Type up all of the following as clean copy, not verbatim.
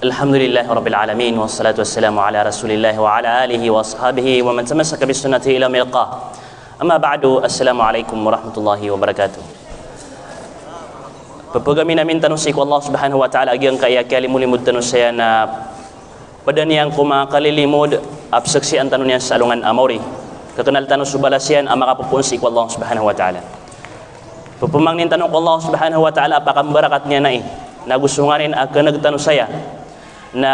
Alhamdulillah Rabbil Alamin, wassalatu wassalamu ala Rasulillah wa ala alihi wa ashabihi wa man tamassaka bis sunnati ila milqah. Amma ba'du, assalamualaikum warahmatullahi wabarakatuh. Pepegami namin tanusik Allah Subhanahu wa ta'ala agyang kaya kalimulimud tanus saya na padan yang kumakalilimud absaksian tanun yang salungan amori kekenal tanus subalasian ang makapupunsik Allah Subhanahu wa ta'ala. Pepemangnin tanong Allah Subhanahu wa ta'ala apakah barakat niya na nagusungarin akan nagtanong saya na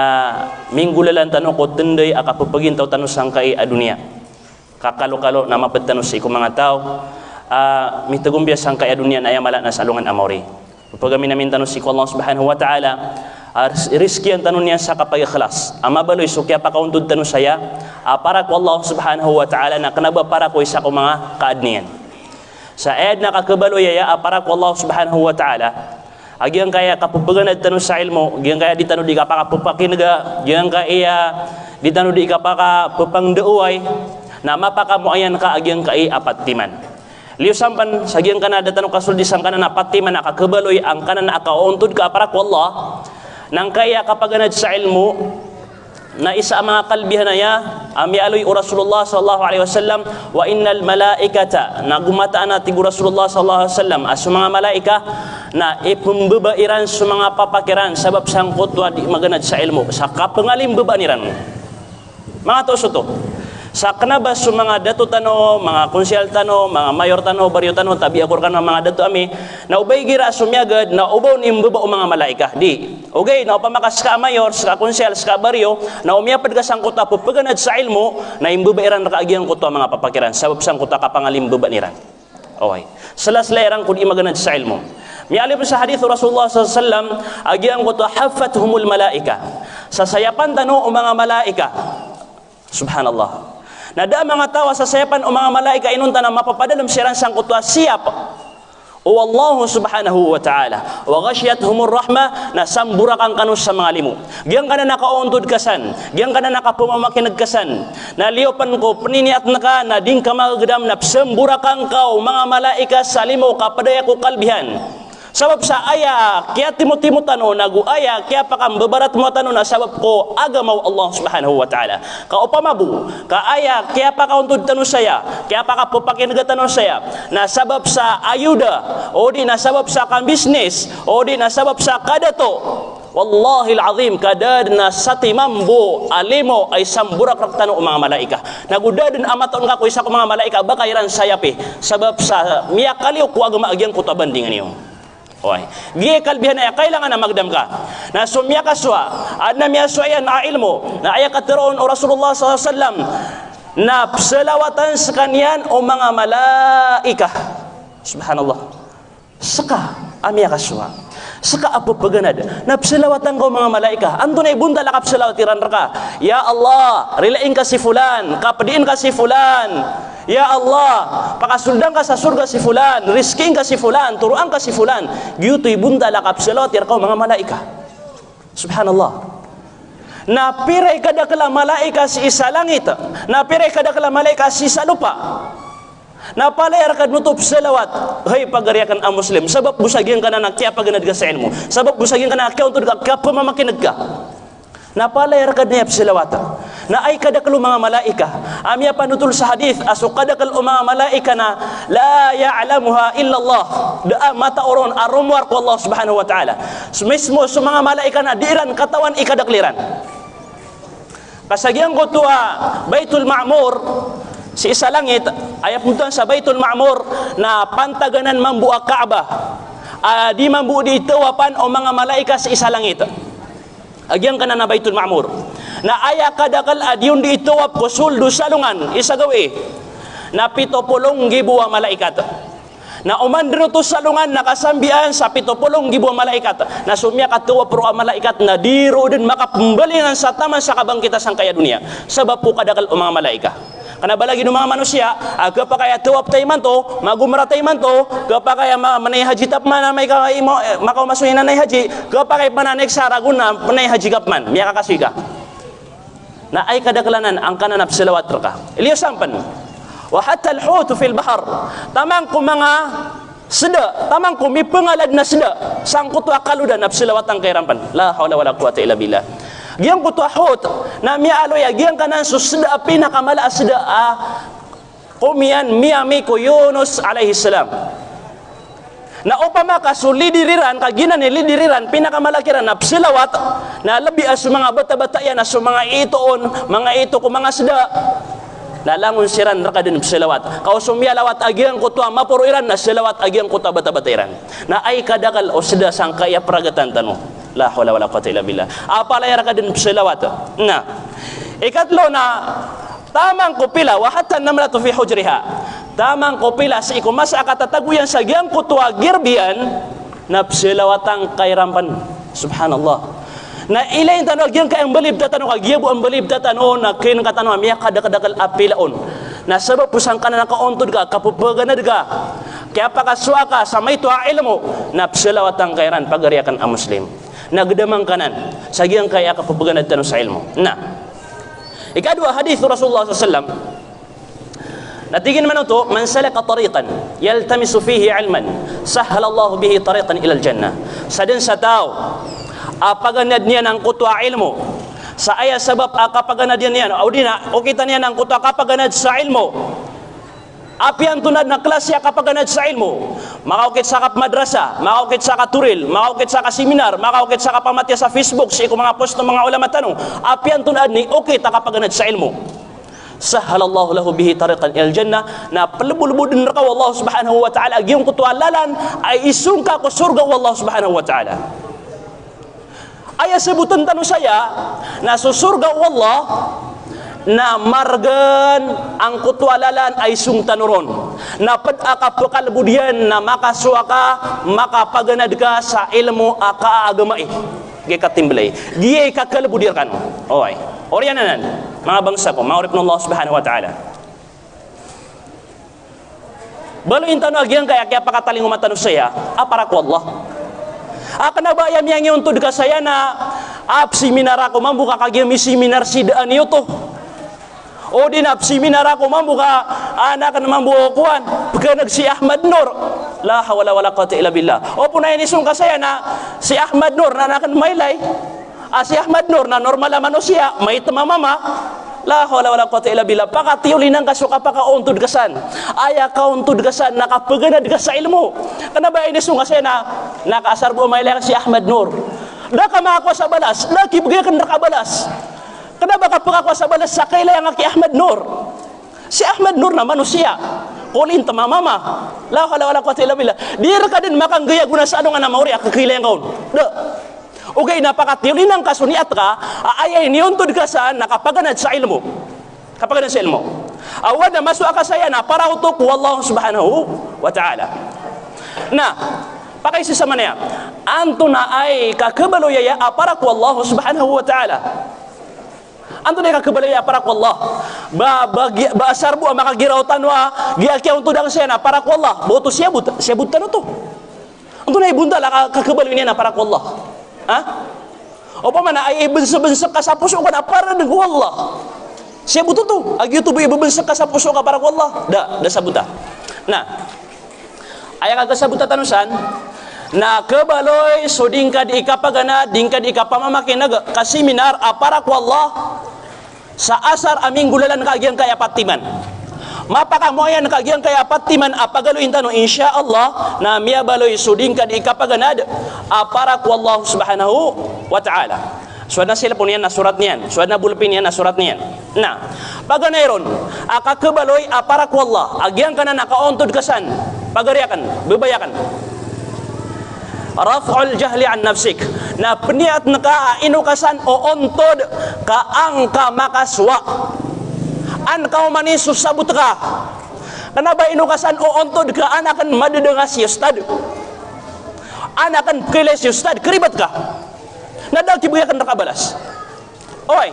minggu lalan tanong ko tenday akapapagin tao tanong sangkay a dunia kakalo-kalo na mapagtanong sa ikong mga tao mitagumbya sangkay a dunia na ayamala na salungan amori. Pagpagami namin tanong si Allah Subhanahu wa ta'ala riski ang tanong niya sa kapag-ikhlas amabaloy so kaya pakauntod tanong saya para ko Allah Subhanahu wa ta'ala na kanaba para ko isa ko mga kaadniyan sa ayad na kakabaloy para ko Allah Subhanahu wa ta'ala agyang kaya kapupagan at tanong sa ilmo, agyang kaya di tanong di kapakapupakinaga, agyang kaya di tanong di kapakapupangdauay, na mapakamuayan ka agyang kaya apatiman. Liyo sampan, sa agyang kana da tanong kasuldi sang kana apatiman, nakakabaloy ang kana na akauntod ka para ko Allah, nang kaya kapaganad sa ilmo, na isa ang mga kalbihan na ya amialoy o Rasulullah sallallahu alaihi wasallam wa innal malaikata na gumataan natin o Rasulullah sallallahu alaihi wasallam as mga malaika na ipumbabairan sa mga papakiran sabab sang kutwa di maganad sa ilmo sa kapangalim babaniran mga toso to sa kanabas sa mga dato tano, mga konsyal tano, mga mayor tano, baryo tano, tabi akur kan mga dato ami na ubay gira sumyagad na ubaw nimbaba o mga malaika di okay na upamakas ka mayor sa konsyal sa baryo na umiyapad ka sang kuta pupaganad sa ilmo na imbabairan ka agyang kuta mga papakiran sabab sang kuta kapangalim babaniran okay salas lairang kung imaganad sa ilmo mialip sa hadith Rasulullah sallallahu alaihi wasallam agyang kuta hafathumul malaika sa sayapan tano o mga malaika subhanallah nada mga tawa sa sayapan o mga malaika inunta na mapapadalam siran sang kutwa siyap o Allah Subhanahu wa ta'ala wa ghashiyatuhumur rahmah na samburakan kanus sa mga limu giyang ka na nakauntod kasan giyang ka na nakapumamakinag kasan na liyopan ko paniniat na ka na ding ka magdam na samburakan ka o mga malaika sa limu kapadaya ko kalbihan sabab sa aya kaya timo-timo tano naguaya kaya pakambabarat mo tano na sabab ko agamaw Allah Subhanahu wa ta'ala ka upamabu ka aya kaya pakauntod tano saya kaya pakapupakinaga tano saya na sabab sa ayuda o di na sabab sa kan business o di na sabab sa kadato wallahi alazim kadad na satimambo alimo ay samburak raktano o mga malaika nagudadin amaton ka ko isa ko mga malaika bakairan sayapi sabab sa miyakaliw ko agama agyang kutabandingan niyo. Oy, giye kalbihan ay kailangan na magdam ka. Na sumya kaswa, adna miya suayan na ilmo, na aya katiroon o Rasulullah sallallahu alaihi wasallam na salawatan sa kanyan o mga malaika. Subhanallah. Saka amiya kaswa. Saka apupaganad na salawatan ko mga malaika. Anto na ibunda lakap salawatiran ka. Ya Allah, rilain ka si fulan, kapadiin ka si fulan. Ya Allah, pakasuldan ka sa surga si fulan, risking ka si fulan, turuan ka si fulan. Giyutoy bunda lakap salawatir ka mga malaika. Subhanallah. Napiray kada kala malaika si isa langit, napiray kada kala malaika si isa lupa. Napalayar kad nutup salawat hay pagariakan ang muslim sabab busagyan ka na nakya paganad ka sa ilmo sabab busagyan ka na nakya untod ka pamamakinag ka napalayar kad niya salawata na ay kadakal mga malaika amya panutul sa hadith aso kadakal mga malaika na la ya'lamuha illa Allah da mata oron arumwar ko Allah Subhanahu wa ta'ala mismo sa mga malaika na diiran katawan ikadakliran kasagyan ko tuwa Baitul Ma'mur si isa langit ay puntuan sa Baitul Ma'mur na pantaganan mambuak Kaaba di mambu di tawapan o mga malaika sa isa langit agyan ka na Baitul Ma'mur na aya kadakal adyun di tawap ko suldo salungan isa gawi na 70,000 malaikat na umandro to salungan nakasambian sa 70,000 malaikat na sumya katuwa pro malaikat na diro din makapumbalingan sa taman sa kabangkitan sang kaya dunia sabab po kadakal o mga malaika kana balagi ng mga manusia kapag kaya tuwap tayo man to magumratay man to kapag kaya manay haji tap man na may makamasuhin na haji kapag kaya mananek sa ragun na manay haji kap man miya kakasika na ay kadaklanan ang kananap silawat ka iliyo sampan wa hatta al-hut fil bahr tamang ko mga seda tamang ko mi pangalad na seda sangkot wa kaludan nap silawat ang kairampan la hawla wala quwata illa billah Giyang kutuahot na mialoy giyang kanan susda pinakamala asda kumian miyami ko Yunus alaihi salam. Na upama ka sulidiriran kaginan ni lidiriran pinakamalakiran na psilawat na labi as mga bata-bata yan as mga itoon mga ito ko mga seda nalangon siran rakadin psilawat kausumyalawat agiang kutwa mapuruiran na silawat agiang kutwa bata-batairan na ay kadakal o seda sang kaya pragatan tano la hawla wala quwwata illa billah apalay rakadin psilawat na ikatlo na tamang kupila wa hatta namlatu fi hujriha tamang kopila sa ikumas akatataguyan sa giyang kutwa girbian na psilawatang kairampan subhanallah na ilayin tanong giyang kayang balib tatano kagiyabu ang balib tatano na kin katano miya kadakadakal apilaon na sabab pusang ka na nakauntod ka kapupaganad ka kaya pakaswa ka sa may tuwa ilmo na psilawatang kairan pagariakan ang muslim nagdamang kanan sa giyang kaya kapupaganad tanong sa ilmo na ikadua hadith Rasulullah SAW natigin man ito, man salaka tariqan yaltamisu fihi ilman sahhala Allah bihi tariqan ila al-jannah sa din sa tao apaganad niya ng kutwa ilmo sa aya sabab akapaganad niya o di na o kita niya ng kutwa kapaganad sa ilmo apian tunad na klasya kapaganad sa ilmo makaukit sa madrasa makaukit sa katuril makaukit sa seminar makaukit sa pamatya sa Facebook sa mga post ng mga ulama tanong apian tunad ni okay kapaganad sa ilmo sahhalallahu lahu bihi tariqan ilal jannah na palubulubudin rakaw Allah subhanahu wa ta'ala agiyong kutualalan ay isungka ko surga Allah subhanahu wa ta'ala ay sebutan tanu saya na susurga Allah na margan ang kutualalan ay sungtanuron na pag-akapakalbudian na makasuaka makapaganad ka sa ilmu akaagamai gikatimblay giyay kakalbudir kan oy oryanan mga bangsa ko maurip ng Allah subhanahu wa ta'ala balo intano agyang kaya pakataling umatano saya para ko Allah akan na bayam yang untod ka saya na seminar ako mambuka kagyang seminar sidaan niyo to o din seminar ako mambuka anak na mambukuan pagka nag si Ahmad Nur la hawla wala quwwata illa billah o punayan isong kasaya na si Ahmad Nur na nakan maylay si Ahmad Nur na normal na manusia may tamamama la hawla wala quwwata illa billah pakatiulinan ka suka pakauntod kasan aya kauntod kasan nakapaganad ka sa ilmo kana ba inis nga say na nakaasar bo may si Ahmad Nur da ka makakuha sa balas nakibigay ka nakabalas kana ba kapakakuha sa balas sa kailay nga ki Ahmad Nur si Ahmad Nur na manusia kulin tamamama la hawla wala quwwata illa billah dir ka din makanggaya guna sa ano nga na mauri akakilay kaon da okay, napakatiulin ng kasuniat ka, ayay niuntod ka saan nakapaganad sa ilmo. Kapaganad sa ilmo. Awad na maswa ka saya na para utok wallahu subhanahu wa ta'ala. Na, pakaisi sa manaya, anto na ay kakabaloyaya para ko wallahu subhanahu wa ta'ala. Anto na kakabaloyaya para ko Allah. Baasar buwa makagiraw tanwa, giakyaw untod ang saya na para ko Allah. Boto siyabut tanong to. Anto na ibunda la kakabaloy niya na para ko Allah. Ha? O pa man ay ibensa-bensa ka sa puso ka na para ng Allah. Siya buto to. Ag YouTube ibensa ka sa puso ka para ng Allah. Da sabuta. Na. Ay ka sabuta tanusan na kebaloy so dingka di ikapagana dingka di ikapamamakinag ka seminar para ng Allah sa asar aming gulalan kagyang kaya patiman. Mapakamoyan kagyang kaya patiman apagaloin tano insyaallah na miya baloy suding kad ikapaganad para ku Allah subhanahu wa ta'ala. Suad na sila po niyan na surat niyan. Suad na bulpin niyan na surat niyan. Na, paganayron akakabaloy para ku Allah. Agyang ka na nakauntod kasan. Pagariakan, bebayakan. Raf'ul jahli an nafsik. Na peniat naka inukasan o ontod kaang ka makaswa. An kau manis susabut ka kenapa inukasan o ontod ka anakan madadengas yustad anakan kiles yustad keribat ka nadal kibuyakan nakabalas oy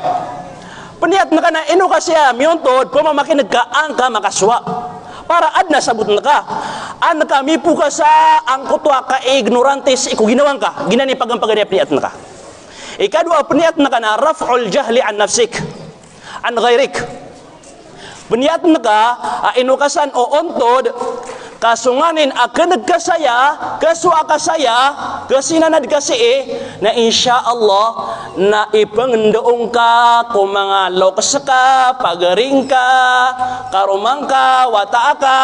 peniat na ka na inukasya miontod pamamakinag ka ang ka makaswa para adna sabut na ka an kami po ka sa ang kutwa ka ignorantes iku ginawang ka ginani pagampaganay peniat na ka ikadua peniat na ka na raf'ul jahli an nafsik an ghairik Beniat naka inukasan o ontod kasunganin akan kasaya kasuaka saya kasinanad kasi na insya Allah na ipangdoong ka kung mga lokas ka pagaring ka karumang ka wata ka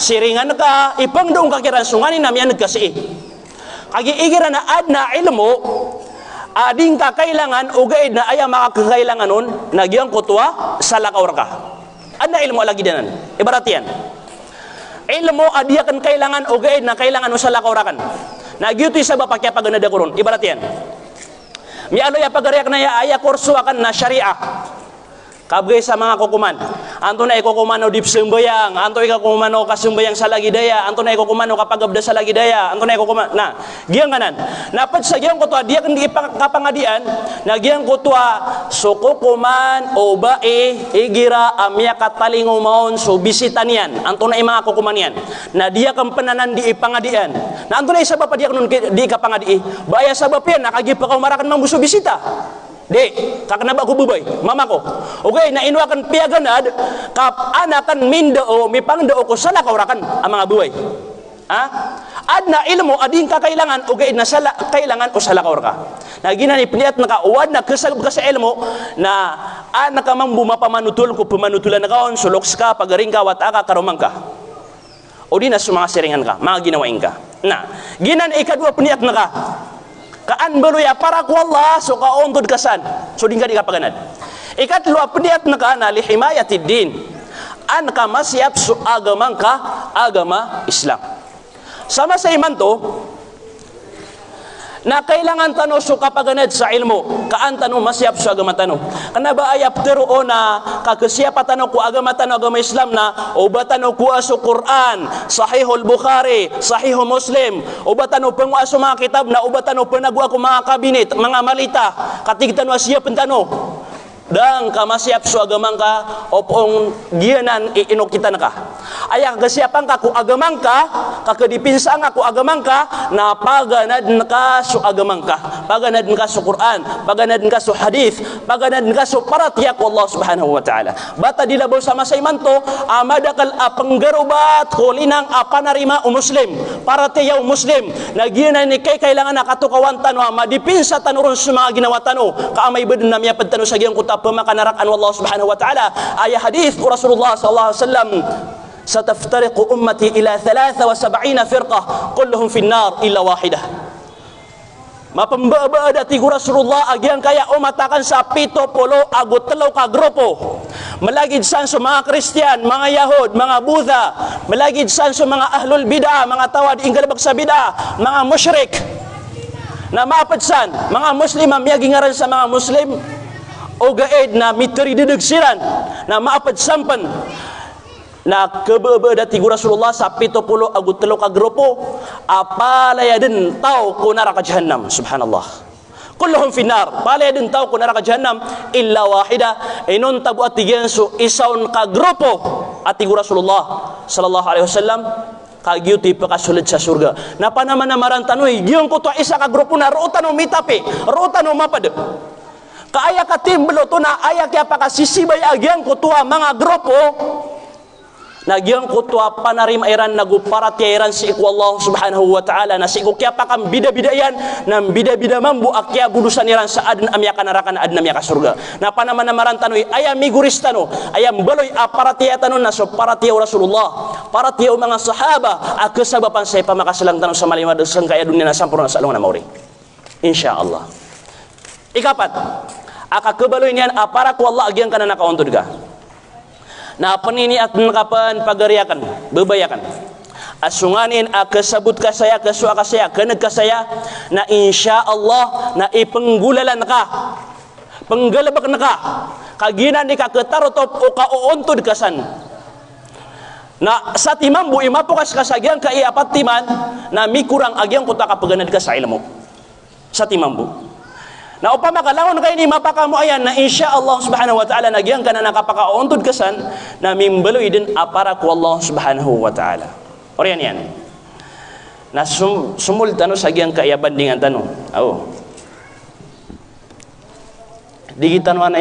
siringan ka ipangdoong ka kiran sunganin namin kasi kagiigira na ad na ilmo ading kakailangan ugaid na ayaw makakakailangan nun nagyang kutwa sa lakawar ka ad na ilmo lagi dinan ibarat yan ilmu adia kan kailangan ugaid na kailangan usala kaurakan nagyuto isa ba pakya paganada kurun ibarat yan mi alo ya pagariak na ya aya kurso akan na syariah kabgay sa mga kukuman anto na ikukumano dip sembayang anto ikakumano kasembayang sa lagi daya anto na ikukumano kapagabda sa lagi daya anto na ikukumano na giyang kanan napad sa giyang kutwa dia kan di kapangadian na giyang kutwa sukukuman o bae igira amya katalingumaon so bisitan yan anto na mga kukuman yan na dia kan penanan di ipangadian na anto na isa ba pa dia kanun di kapangadi baya sa bapian nakagipakaw marakan mambuso bisita di, kakenaba ko bubay, mama ko. Okay, na inuakan piaganad, kap anakan mindo mipangdo ko sala kaurakan ang mga buhay. Ha? Ad na ilmo ading kakailangan okay na sala kailangan o sala kaur ka. Na ginani piliat na kauwad na kasagab ka sa ilmo na anak ka mang bumapamanutul ko pamanutulan na kaon suloks ka pagaring ka wataka karumang ka. O di na sumanga siringan ka, mga ginawain ka. Na, ginan ikadua puniat na ka. Kaan beluya para ku Allah so kauntod kasan so dingga di kapaganad ikatlo apdiat na kana li himayatid din an ka masyap so agamang ka agama Islam sama sa iman to na kailangan tano so kapaganad sa ilmo kaan tano masyap so agama tano kana ba ayap tero na kakasiapa tano ku agama tano agama Islam na obatano ku aso Quran Sahihul Bukhari Sahihul Muslim obatano penguaso mga kitab na obatano penagwa ko mga kabinet mga malita katigtano asya pentano dang kamasyap so agamang ka opong gianan iinok kita na ka aya kagasiapang ka ku agamang ka kakadipinsa nga ku agamang ka na paganad ka so agamang ka paganad ka so Quran paganad ka so hadith paganad ka so paratiyak Allah subhanahu wa ta'ala bata dilabaw sama sa iman to amadakal apanggarubat kulinang apanarima o muslim paratiyaw muslim na gianan ni kay kailangan nakatukawan tano madipinsa tanuron sa mga ginawa tano kaamay bedun na miya padtano sa giyang kuta pemakanarakan Allah subhanahu wa ta'ala ayat hadis Rasulullah sallallahu alaihi wasallam sataftariqu ummati ila 73 firqah kulluhum fin nar illa wahidah mapambaba dati Rasulullah agyang kaya umatakan sa 70 agot telaw ka grupo malagid san sa mga Kristiyan mga Yahud mga Buddha malagid san sa mga ahlul bid'ah mga tawad inggalabag sa bid'ah mga musyrik na mapadsan mga Muslim miyagi ngaran sa mga Muslim o gaid na miteri didegsiran na maapad sampan na kebebe dati Rasulullah sa 70 agut telo ka grupo apalaya din tao ko neraka jahannam subhanallah kulluhum finnar palaya din tao ko neraka jahannam illa wahida inon tabu atigen so isaun ka grupo ati Rasulullah sallallahu alaihi wasallam kagyuti pakasulid sa surga na panaman na marantanoy giyon ko to isa ka grupo na rutan o mitapi rutan o mapad kaaya katimblo to na aya kaya pakasisibay agyang kutua mga grupo nagyang kutua panarim airan naguparatiran si iku Allah subhanahu wa ta'ala na si iku kaya pakam bida-bidayan ng bida-bida mambu akya bulusan iran sa adin amya kanarakan adin amya kasurga na panaman na marantanoy ayam miguristano ayam baloy aparatiyatano na so paratiyaw Rasulullah paratiyaw mga sahaba akasabapan sa ipamakasalang tanong sa malimadasang kaya dunia na sampurna sa alungan na mauri insyaallah ikapat akakabaloy niyan para ku Allah agyang kana nakauntod ka na panini at nakapan pagariakan bebayakan asunganin akasabut ka saya kaswa ka saya kanag ka saya na insya Allah na ipenggulalan ka penggalabak na ka kaginan ni kaketarotop o kauuntod kasan na sa timam bu imapukas kasagyang ka iapat timan na mikurang agyang kuta kapaganad ka sa ilmo sa timam bu na upama kalangon kayo ni mapakamu ayan na insya Allah subhanahu wa ta'ala nagyang ka na nakapakauntod kasan na mimbaloy din apara ku Allah subhanahu wa ta'ala oriyan yan na sumultano sa gyang kaiyabandingan tano digitawan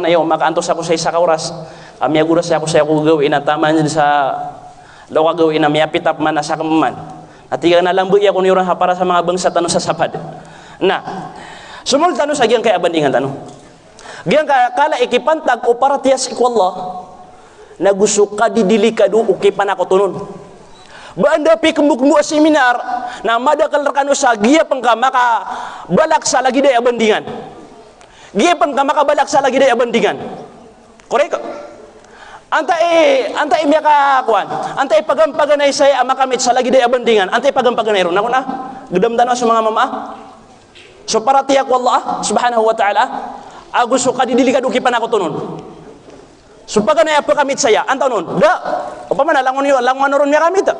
ayaw makaantos ako sa isa ka oras kami aguras ako sa ako gawin na taman sa Lawa gawin na miyapitap man sa kaman. At iga na lambu iya kung yun para sa mga bangsa tanong sa sapad. Na, sumul tanong sa giyang kaya bandingan tanong. Giyang kala ikipantag o para tiyas iku Allah, na gusto ka didilikado o kipan ako tunon. Baanda pi kembuk-kembuk seminar, na madakal rekano sa giya pangka maka balak sa lagi daya bandingan. Giya pangka maka balak sa lagi daya bandingan. Korek? Antay miyaka kuan, antay pagampaganay saya makamit sa lagi daya bandingan, antay pagampaganay ron. Ako na, gedamdan sa mga mama. So para tiyak Allah subhanahu wa ta'ala, agus so kadidilikado kipan ako tunon. So paganay pakamit saya, antaw nun, da, upamana langon yun, langon ron niya kamit.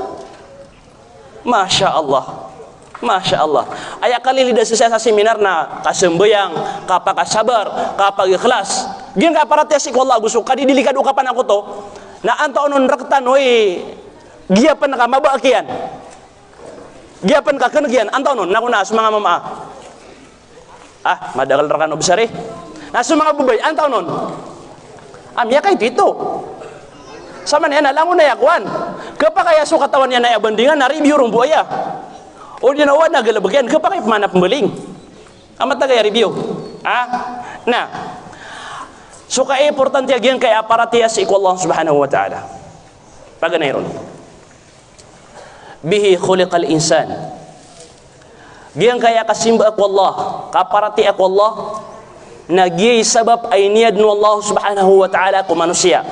Masya Allah. Masya Allah. Ayah kali lidah saya sa seminar na kasembayang, kapakasabar, kapagikhlas. Giyan ka para tiya si Allah gusto kadidilikado kapan ako to. Na antaon nun raktan hoy. Giyapan ka mabaakian. Giyapan ka kanagyan antaon nun nakuna sa mga mama. Madagal ra kan obsare. Na sa mga babay antaon nun. Amya kay dito. Sama niya na langon na yakwan. Kapakaya so katawan niya na bandingan na review rong buaya. O di nawa na galabagyan kapag mana pembeling amat tagay review nah so kaya importante agyan kaya para tiya si Allah subhanahu wa ta'ala paganay ron bihi khuliqal insan gyan kaya kasimba ako Allah kaparati ako Allah na giyay sabab ay niyad no Allah subhanahu wa ta'ala ku manusia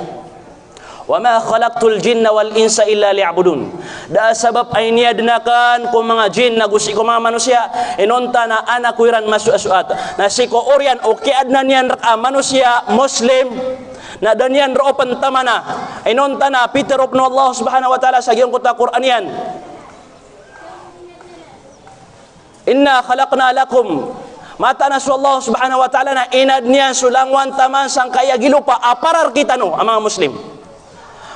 wa ma khalaqtul jinna wal insa illa liya'budun. Da sabab ay niadnakan ko mga jin na gusto ko mga manusia inunta na anak kuiran masu-asuat na si ko oryan o kiadna niyan manusia muslim na danyan ro pantamana inunta na Peter of no Allah subhanahu wa ta'ala sa giyong kuta Quran yan inna khalaqna lakum mata na Allah subhanahu wa ta'ala na inad niyan sulangwan taman sang kaya gilupa aparar kita no ang mga muslim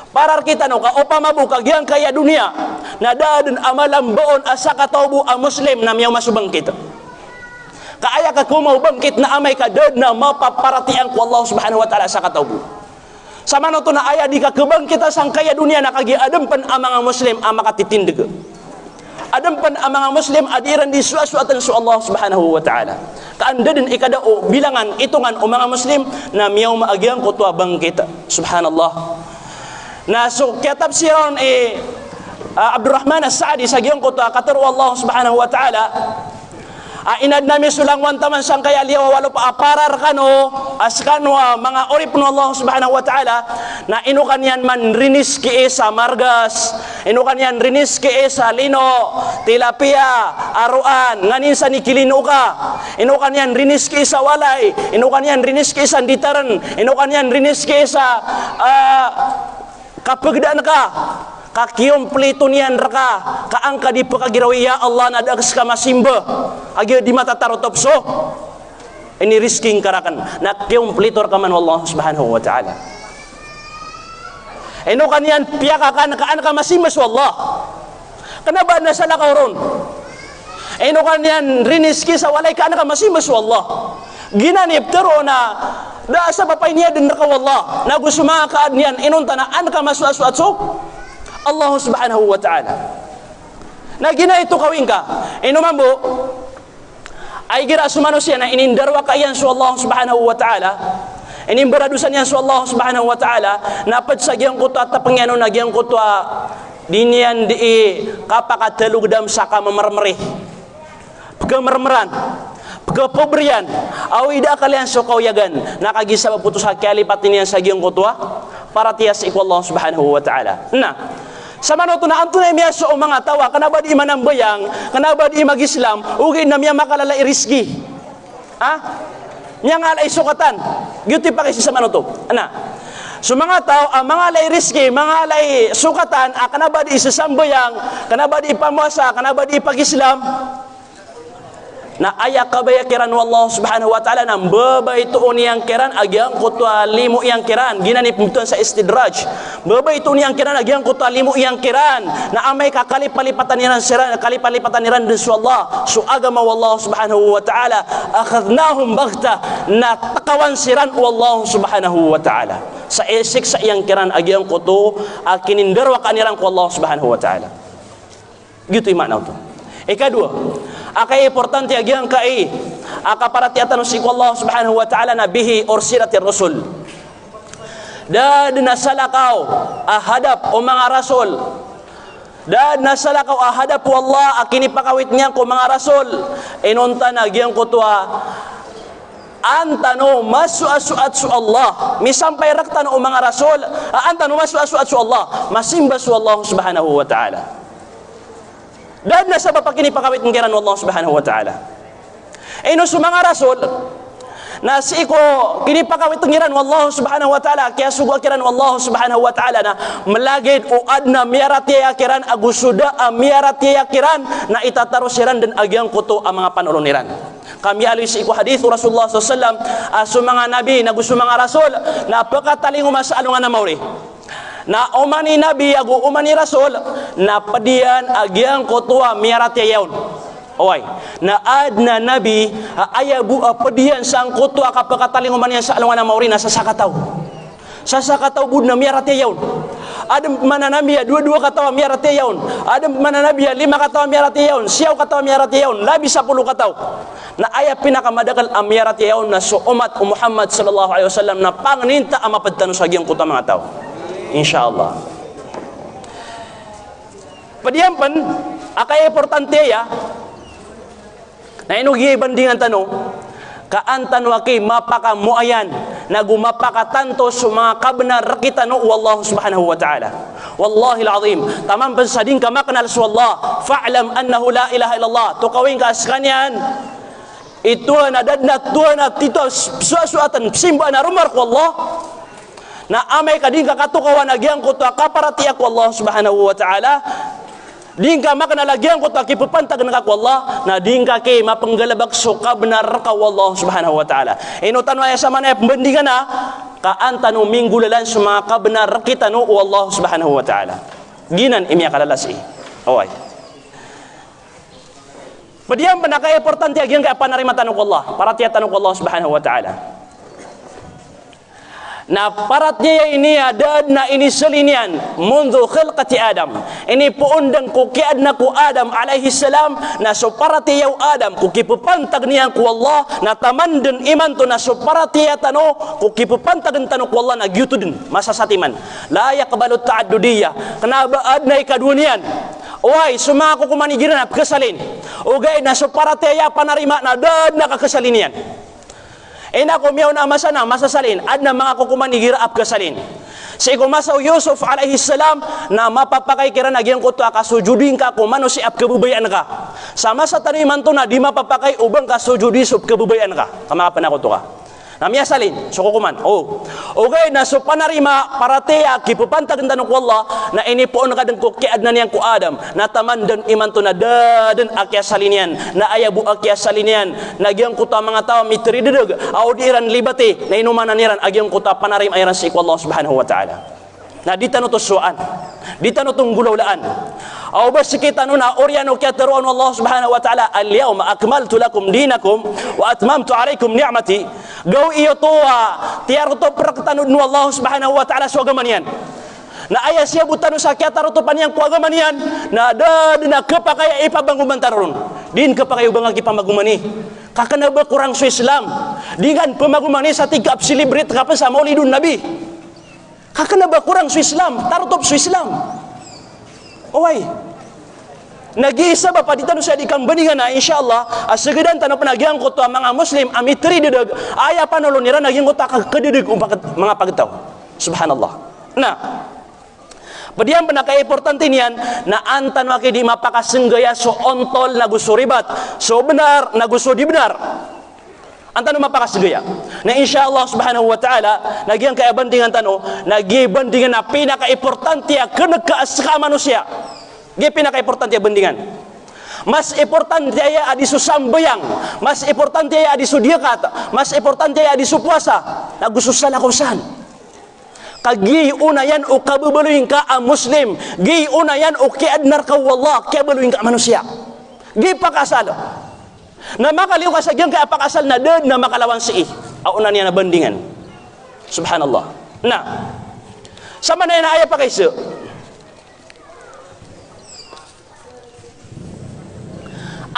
parar kita no ka opa mabuka gyang kaya dunia na daden amalam baon asa katawbu ang muslim na miyaw masubangkit kaaya ka kumaw bangkit na amay ka dad na mapaparatian ko Allah subhanahu wa ta'ala sa katawbu sama no to na aya di ka kebangkita sang kaya dunia na kagi adempan ang mga muslim ang makatitindig adempan ang mga muslim adiran di suasuatan su Allah subhanahu wa ta'ala kaanda din ikadao bilangan itungan o mga muslim na miyaw maagyang kutwa bangkit subhanallah. Na so kaya tafsiran Abdurrahman As-Sa'di sa giyong kuto kataro Allah subhanahu wa ta'ala inad nami sulangwan taman sang kaya liya walo pa aparar kano askanwa mga orip no Allah subhanahu wa ta'ala na inukan yan man rinis ki sa margas inukan yan rinis ki sa lino tilapia aruan nganin sa nikilino ka inukan yan rinis ki sa walay inukan yan rinis ki sa ditaran inukan yan rinis ki sa kapagdaan ka kakiyong plito niyan raka kaangka di pagagirawi ya Allah na dagas ka masimba agyo di matatarotopso ini risking karakan na kiyong plito ka man Allah subhanahu wa ta'ala ino kanyan piyaka ka nakaan ka masimba su Allah kanaba na sa lakaw ron ino kanyan riniski sa walay ka ka masimba su Allah ginanip tero na da sa papay niya din raka wallah na gusto mga kaan niyan inunta na an ka masuasuat so Allah subhanahu wa ta'ala na gina ito kawin ka inumambo ay gira sumano siya na inindarwa ka yan so Allah subhanahu wa ta'ala inimbaradusan yan so Allah subhanahu wa ta'ala na padsagyan ko to at tapangyano nagyan ko to di niyan di kapakatalugdam sa kamamarmari pagkamarmaran kepobrian awida kalian sokaw yagan nakagisa putus hakalipat niyan sa giyong kutwa para tias iku Allah subhanahu wa ta'ala na sama no to na anto na miya so mga tawa kanaba di manambayang kanaba di mag-Islam ugay na miya makalala iriski miya nga alay sukatan gyuti pa kasi sama no to ana so mga tao mga alay riski mga alay sukatan kanaba di isasambayang kanaba di pamuasa kanaba di pag-Islam na aya kabaya kiran wallahu subhanahu wa ta'ala nang babay tuon yang kiran agyang kutwa limo yang kiran ginani pumtuan sa istidraj babay tuon yang kiran agyang kutwa limo yang kiran na amay kakalipalipatan niran siran kalipalipatan niran din su Allah su agama wallahu subhanahu wa ta'ala akhadnahum baghta na takawan siran wallahu subhanahu wa ta'ala sa esik sa iyang kiran agyang kuto akinindarwa kanilang ko Allah subhanahu wa ta'ala. Gitu imana to. Ikadua, akay importante agyang kai akaparatiatan si Allah subhanahu wa ta'ala na bihi ursilatir rasul. Dan nasalakaw ahadap o mga rasul. Dan nasalakaw ahadap o Allah akini pakawit niya ko mga rasul. Inunta na agyang kutua antano masuasuat su Allah misampay raktan o mga rasul antano masuasuat su Allah masimba su Allah subhanahu wa ta'ala. Dan nasa papakini pakawit ng kiran Allah subhanahu wa ta'ala. Ino su mga rasul na si ko kinipakawit tengiran wallahu subhanahu wa ta'ala kaya sugu akiran wallahu subhanahu wa ta'ala na melagid o adna miarati akiran agusuda miarati akiran na itatarusiran dan agyang kuto ang mga panuluniran. Kami alis iku hadith Rasulullah SAW su mga nabi na gusto mga rasul na pagkatalingo masalungan na mauri na umani nabi agu umani rasul na padian agyang kuto miarati yaun. Oy, na adna nabi ayabu apedian sang kutu akapakataling umanian sa alungan na maurina sa sakataw. Sa sakataw bud na miarate yaun. Ada mana nabi dua-dua katawa miarate yaun. Ada mana nabi 5 katawa miarate yaun. Siaw katawa miarate yaun. Labi 10 kataw. Na aya pinakamadakal miarate yaun na so umat Muhammad sallallahu alaihi wasallam na pangninta amapadtano sa agyang kuta mga tao. Insyaallah. Padiyan pan akay importante ya. Na inugi bandingan tanong kaantan waki mapaka muayan na gumapaka tanto sa mga kabenar kita no wallahu subhanahu wa ta'ala. Wallahi alazim tamam pensadin ka makanal sa Allah fa'lam annahu la ilaha illallah tukawin ka askanyan itu na dadna tuana tito suasuatan simba na rumar ko Allah na amay kading kakatukawan agyang ko to kaparati ako Allah subhanahu wa ta'ala. Dingka makna lagyan ko taki pupantag na kako Allah na dingka ke mapanggalabak suka benar ka Allah subhanahu wa ta'ala. Ino tanwaya sa manay pembandingan na kaanta no minggulalan sa mga kabenar kita no Allah subhanahu wa ta'ala. Ginan imya kalalasi. Away. Padiyan panaka importante agyang ka panarimatan ko Allah para tiyatan ko Allah subhanahu wa ta'ala. Na paratnya ini ada na ini selinian mundu khilqati Adam ini puundang ku kiadna ku Adam alaihi salam na so parati yaw Adam ku kipupantag niya ku Allah na taman den iman to na so parati tano ku kipupantag tano ku Allah na gyutudin masasatiman la yaqbalu ta'addudiyah kenapa adna ikadunian Oy, sumako kumanigiran ap kesalin ugay na so parati ya panarima na dad na kakesalinian. Ina ko miyaw na masana masasalin adna mga kukuman igiraap kasalin sa ikumasaw Yusuf alaihi salam na mapapakay kira nagyang kuto kasujudin ka kumano si ap kabubayan ka sama sa taniman to na di mapapakay ubang kasujudi sub kabubayan ka kama panakoto ka namya salin so kukuman okay na so panarima parateya kipupantag tanong ko Allah na inipoon kadang ko kiadna niyang ko Adam na taman dan iman to na dadan akya salinian na ayabu akya salinian nagyang kuta mga tao mitridideg audiran libati na inumanan niran agyang kuta panarim ayran si ko Allah subhanahu wa ta'ala na di tanong to suan di tanong tong gulawlaan aw bas kita nuna oryano kya teruan Allah subhanahu wa ta'ala al-yawma akmaltu lakum dinakum wa atmamtu alaykum ni'mati gaw iyo tuwa tiar to praktanun Allah subhanahu wa ta'ala so agamanian na aya siya butano sa kya taruto paniyang ko agamanian na dadna kapakaya ipabanguman taron din kapakayo bangag ipamagumani kakana ba kurang sa Islam dengan pemagumani sa tigap celebrate kapan sa maulidun nabi kakana ba kurang sa Islam tarutop sa Islam. Oy. Nag-iisa ba pa dito sa dikang bandingan na insyaallah asagadan tanong panagyan ko to mga Muslim amitri dedag aya panulunira naging ko ta kadidig mga pagtaw. Subhanallah. Na padiyan panaka-importante niyan na antan waki di mapakasenggaya so ontol na gusto ribat so benar na gusto di benar antan mapakasenggaya na insyaallah subhanahu wa ta'ala nagyang kaya bandingan tano nagibandingan na pinaka-importante keneka aska manusia gi pinaka-importante bandingan mas importante ya adi susambayang mas importante ya adi sudiakat mas importante ya adi supuasa nagususan akusan kagi unayan o kabubaluin ka ang muslim gi unayan o kiadnar ka wallah kabubaluin ka manusia gi pakasal na makaliw ka sa gyang kaya pakasal na dad na makalawan si auna niya na bandingan subhanallah Nah, sama na ayah pakai se.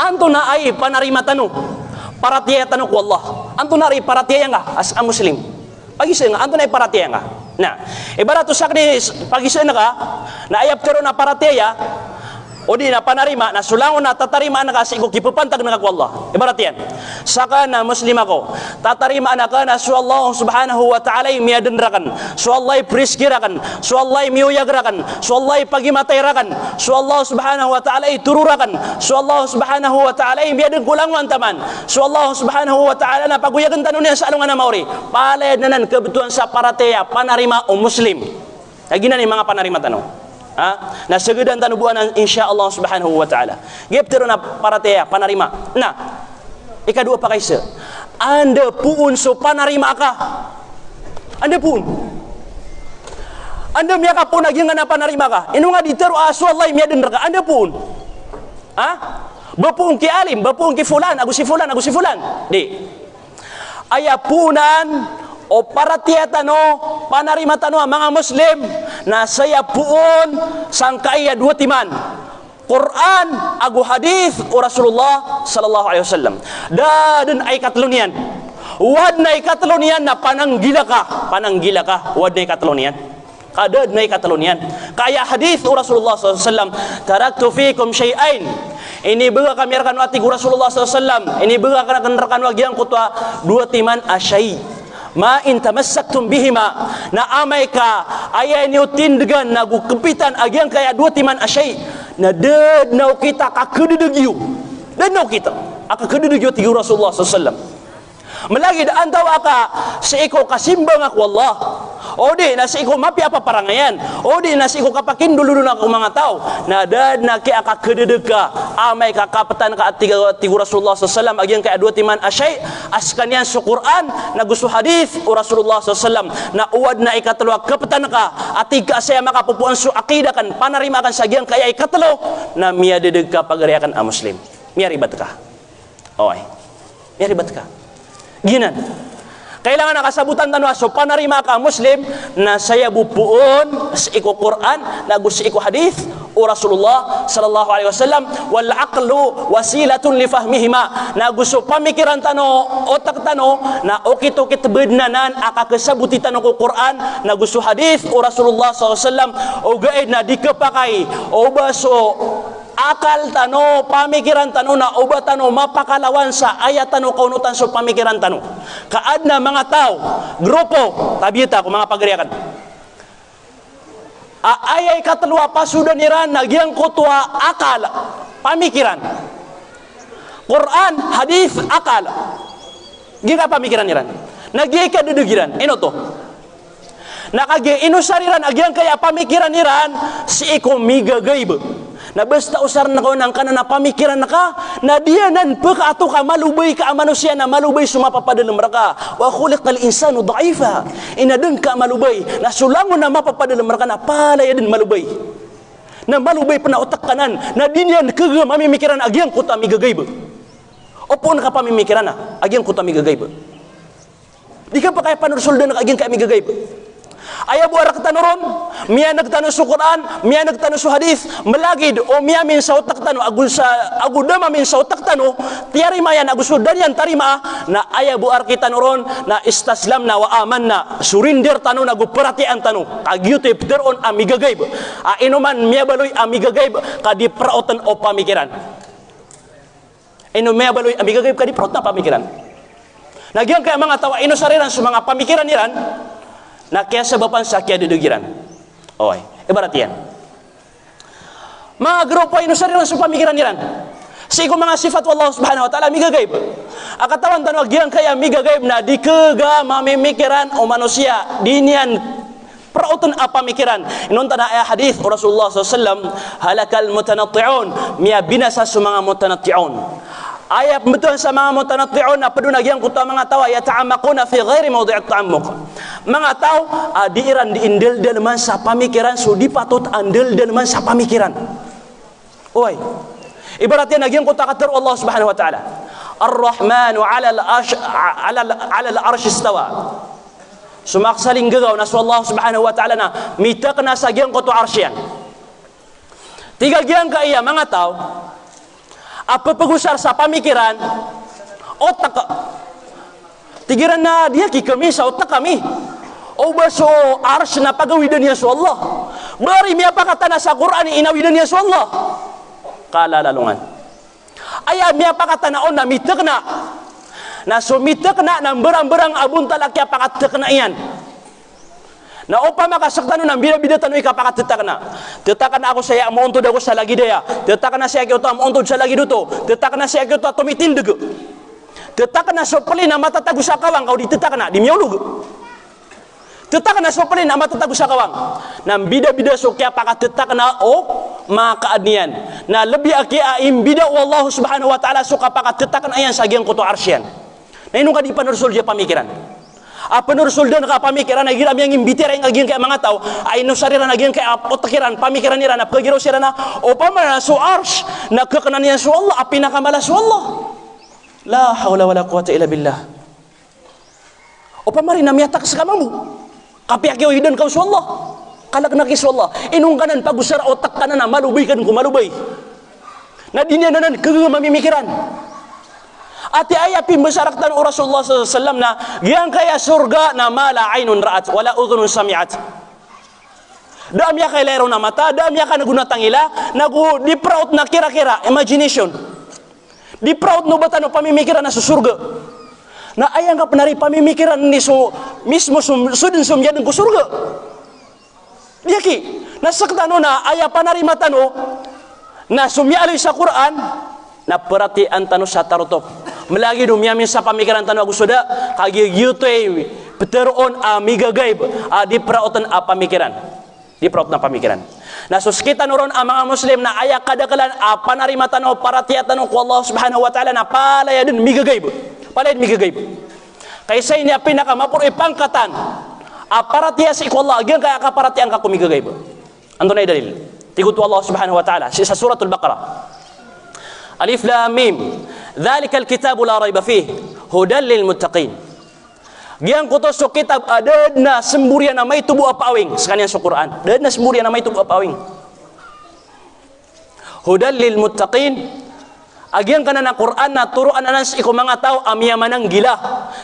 Anto na ay panarima tanu. Paratiya tanu ku Allah. Anto na ay paratiya nga as a Muslim. Pagi se nga anto na ay paratiya nga. Nah, ibarat tu sakni pagi se nga na ayap tero na paratiya o di na panarima na sulangon na tatarima na kasi ko kipupantag na ku Allah. Ibarat yan. Saka na Muslim ako. Tatarima na ka na su Allah subhanahu wa ta'ala miyadenrakan. Su Allah priskirakan. Su Allah miuyagrakan. Su Allah pagimatayrakan. Su Allah subhanahu wa ta'ala tururakan. Su Allah subhanahu wa ta'ala miyaden kulangan taman. Su Allah subhanahu wa ta'ala na paguyagan tanunya sa alungan na mauri. Palad nanan kebutuhan sa parateya panarima o Muslim. Lagi na ni mga panarima tanong. Na segedan tanubuan insyaallah subhanahu wa ta'ala. Geptero na parateya panarima. Nah, ikadua pakai se. Anda pun so panarima ka. Anda pun. Anda miaka pun lagi ngana panarima ka. Inu nga diteru asu Allah miaden ka. Anda pun. Bapun ki alim, bapun ki fulan, aku si fulan, aku si fulan. Di. Aya punan o paratiya tano panarima tano mga Muslim na saya puon sangkaya dua timan Quran agu hadis o Rasulullah sallallahu alaihi wasallam dan ay katlunian wad na katlunian na pananggila ka wad na katlunian kadad na katlunian kaya hadis o Rasulullah sallallahu alaihi wasallam taraktu fikum syai'ain ini baga kami rekan wati Rasulullah sallallahu alaihi wasallam ini baga kan rekan wagiang kutwa dua timan asyai ma in tamassaktum bihima na amay ka ayay niyo tindagan nagu kepitan agyang kaya dua timan asyai na dadnaw kita kakadudugyo dadnaw kita aka kadudugyo ti Rasulullah sallallahu alaihi wasallam melagi daan taw aka sa ikaw kasimbang ako Allah o di na sa ikaw mapi apa parangayan o di na sa ikaw kapakindululun ako mga tao na dad na ki aka kadudugka amay kakapatan ka at ti Rasulullah sallallahu alaihi wasallam agyang kaya dua timan asyai askanyan sa Quran na gusto hadith o Rasulullah sallallahu alaihi wasallam na uwad na ikatalo kapatan ka atig ka saya makapupuan su akida kan panarima kan sa agyang kaya ikatalo na miyadedeg ka pagariakan a Muslim miyaribat ka oy miyaribat ka ginan kailangan nakasabutan tanwa so panarima ka Muslim na saya bupuon sa iko Quran na gusto iko hadith o Rasulullah sallallahu alaihi wasallam wal aqlu wasilatun li fahmihima na gusto pamikiran tano otak tano na okit-okit bednanan aka kasabuti tano ko Quran na gusto hadith o Rasulullah sallallahu alaihi wasallam o gaid na dikepakai o baso akal tano pamikiran tano na oba tano mapakalawan sa ayat tano kaunutan so pamikiran tano kaad na mga tao grupo tabita ko mga pagriakan ayay katalwa pasudan niran nagyang kutwa akal pamikiran Quran hadis akal giga pamikiran niran nagyay kadudugiran ino to nakagi inusariran agyang kaya pamikiran niran si iko migagayb na basta usar na ko nang kana pamikiran na ka na dia nan peka ato ka malubay ka manusia na malubay sumapapadal mereka wa khuliqal insanu dha'ifa inadeng ka malubay na sulangon na mapapadal mereka na palay din malubay na malubay pena otak kanan na dinyan kega mamimikiran agyang kuta migagayb opon ka pamimikiran na agyang kuta migagayb di ka pa kaya panursuldan na agyang ka migagayb aya buara katanuron miya nagtano su Quran miya nagtano su hadis melagid o miya min sa utak tano agu dama min sa utak tano tiari mayan agu sudan yan tarima na aya buar kitanuron na istaslam na wa aman na surinder tano nagu perhatian tano kagyute pteron amigagayb inuman miya baloy amigagayb kadi prautan o pamikiran inu miya baloy amigagayb kadi prautan pamikiran nagyang kaya mga tawa inusariran sa mga pamikiran niran na kaya sababan sa kaya dudugiran. Oy, ibarat yan. Mga grupo ay inusariran sa pamikiran niran. Sa iko mga sifat wallahu subhanahu wa ta'ala migagayb. Akatawan tanwag yan kaya migagayb na di kega mamimikiran o manusia. Di niyan prautan pamikiran. Inunta na ay hadith o Rasulullah SAW halakal mutanatti'un miya binasa sa mga mutanatti'un. Ayat betul sa mga mutanatti'un na padunagyan ko ta mga tao yata'ammaquna fi ghairi mawdi'at ta'ammuq. Mga tao diiran diindel man sa pamikiran so di patut andel man sa pamikiran. Oy. Ibaratnya nagyan ko ta kater Allah Subhanahu wa ta'ala. Ar-Rahmanu 'ala al-'arsh istawa. sumaksaling gagaw na su Allah subhanahu wa ta'ala na mitak na sa giyang ko to arsyan. Tiga giyang ka iya mga tao, apapagusar sa pamikiran, otak tigiran na dia ki kami sa otak kami. O baso ars na pagawidan niya su Allah. Bari miya pa kata na sa Quran inawidan niya su Allah. Kala lalungan. Aya miya pa kata na on na mitak na sumitak na ng berang-berang abun talakya pakatak na iyan. Na upa makasaktan ng bida-bida tanong ikapakatak na. Tetakan ako saya muuntod ako sa lagi daya. Tetakan na siya kito muuntod sa lagi duto. Tetakan na siya kito tumitindig. Tetakan na sopali na matatago sa kawang kau ditetakan na di miyaulug. Tetakan na sopali na matatago sa kawang. Nang bida-bida so kaya pakatetakan na makaadnian. Na lebih akia imbida Allah subhanahu wa ta'ala suka pakatetakan ayan sa giyang kuto arsyan. Na inong ka di panursul dia pamikiran. Panursul dia pamikiran na giram yang imbitira yang aging kaya mga tao ay no sarira na aging kaya otakiran pamikiran nila na pagiro sila na o pamana su arsh na kakanan niya su Allah apinakamala su Allah. La hawla wala quwata illa billah. O pamari na miyatak sa kamamu. Kapiak yo hidan kau su Allah. Kalak na kisu Allah. Inong kanan pagusar otak kanan na malubay kan ko malubay. Na dinya nanan kagamamimikiran. Ati ayapi masyaraktan o Rasulullah SAW na yang kaya surga na mala aynun ra'at wala udhunun sami'at. Dam ya kay lero na mata, dam ya ka nagunatang ila, nagu di proud na kira-kira, imagination. Di proud no bata no pamimikiran na sa surga. Na ayang ka panari pamimikiran ni so mismo sudin sumyadin ko surga. Diyaki, nasakta no na aya panari matano na sumyaloy sa Quran na perhatian tano sa tarutok. Melagi dumiamin sa pamikiran tano agusoda kagi yutoy peteron migagaib di perautan pamikiran. Di perautan pamikiran. Nah suskita nuron mga muslim na aya kadakalan panarima tano paratiat tano ko Allah subhanahu wa ta'ala na palayadin migagaib. Palayad migagaib. Kaysa ini pinakamapur ipangkatan paratiat si ko Allah gyang kaya kaparatian ka kumigagaib. Ando na dalil. Tigutu Allah subhanahu wa ta'ala sa suratul Baqarah. Alif Lam Mim. Dzalikal kitabu la raiba fihi hudan lil muttaqin. Giang kuto so kitab ada na semburian na may tubo apawing sakanya sa Quran. Ada na semburian na may tubo apawing. Hudan lil muttaqin. Agian kana na Quran na turuan anas iko mga tao amya manang gila.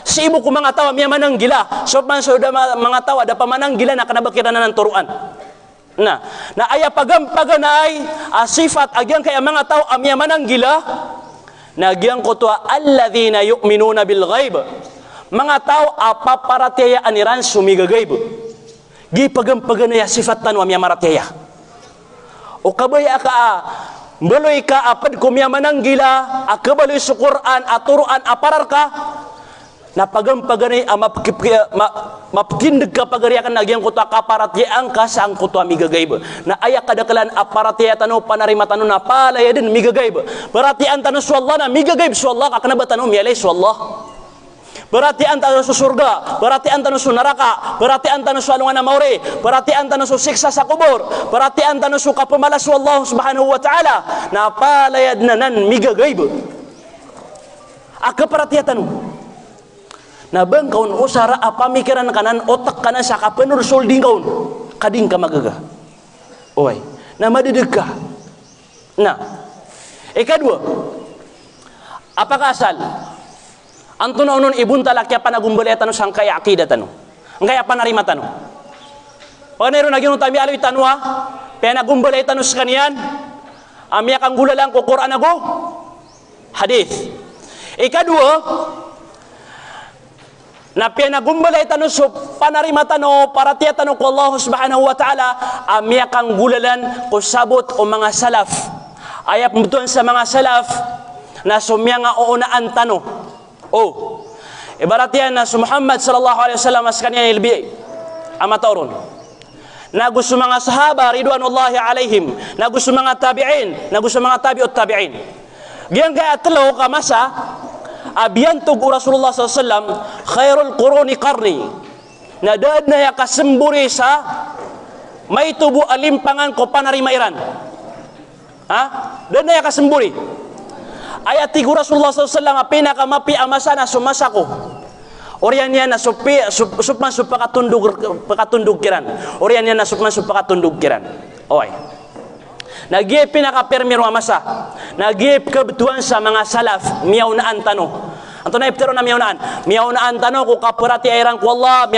Si ibu ko mga tao amya manang gila. So man so mga tao ada pamanang gila na kanabakiran na ng turuan. Na aya pagampaganay sifat agian kaya mga tao amya manang gila. Nagyang ko to alladhina yu'minuna bil ghaib. Mga tao paparataya aniran sumigagaib. Gi pagampaganay sifat tan amya marataya. O kabaya ka beloy ka apad kumya manang gila akabaloy sa Quran aturuan aparar ka na pagampaganay maptindig ka pagariakan nagyang kuto kaparatiyaan ka sa ang kuto migagaib na ayak kadakalan aparatiya tano panarima tano na palaya din migagaib perhatian tano su Allah na migagaib su Allah kakana ba tano miyalay su Allah perhatian tano su surga perhatian tano su neraka perhatian tano su alungan na maure perhatian tano su siksa sa kubur perhatian tano su kapamalas su Allah subhanahu wa ta'ala na palaya nan migagaib akaparatiya tano na bang kaun usara pamikiran kanan otak kanan sa kapenursul ding kaun kading ka magaga oy na madedeg ka na ikadua apakah asal anto na unon ibun talakya panagumbali tano sang kaya akida tano kaya panarima tano panero na ginu tami aloy tanwa panagumbali tano sa kaniyan amya kang gulalang ko Quran ago hadith ikadua na pinagumbalay tano so panarima tano paratiya tano ko Allah subhanahu wa ta'ala amya kang gulalan ko sabot o mga salaf ayap mutuan sa mga salaf na sumya nga uunaan tano ibarat yan na si Muhammad sallallahu alaihi wasallam as kanya ilbi amataurun na gusto mga sahaba ridwanullahi alaihim na gusto mga tabi'in na gusto mga tabi'ut tabi'in giyan kaya talo kamasa abiyantog Rasulullah SAW khairul quruni qarni na daad na yakasemburi sa may tubo alimpangan ko panarima iran daad na yakasemburi ayat tigo Rasulullah SAW pinakamapi amasana sumasako Orian yan na supman pakatundog kiran. Orian yan na supman pakatundog kiran. Oy. Nagip pinaka-permiro amasa. Nagip kebetulan sa mga salaf miyaunaan tano. Anto na iptero na miyaunaan tano ko kapurati airang ko Allah,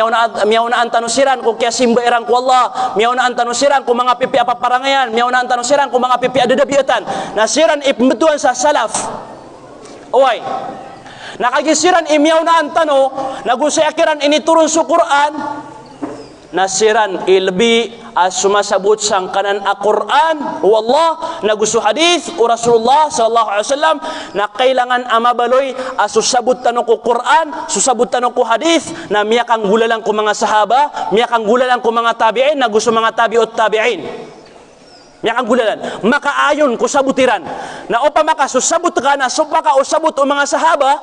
miyaunaan tano siran ko kaya simba airang ko Allah, miyaunaan tano siran ko mga pipi apa parangayan, miyaunaan tano siran ko mga pipi adadabiatan. Nasiran ipbetulan sa salaf. Oy. Nakagisiran imyaw na ang tano, nagusayakiran initurun sa Quran, nasiran ilbi as sumasabot sang kanan a Quran, wallah, nagusu hadith, o Rasulullah sallallahu alaihi wasallam, na kailangan amabaloy as susabot tano ko Quran, susabot tano ko hadith, na miyakang gulalang ko mga sahaba, miyakang gulalang ko mga tabi'in, nagusu mga tabi'ut tabi'in. Miyakang gulalan, makaayon ko sabutiran na opa maka susabot ka na sopa ka o sabot o mga sahaba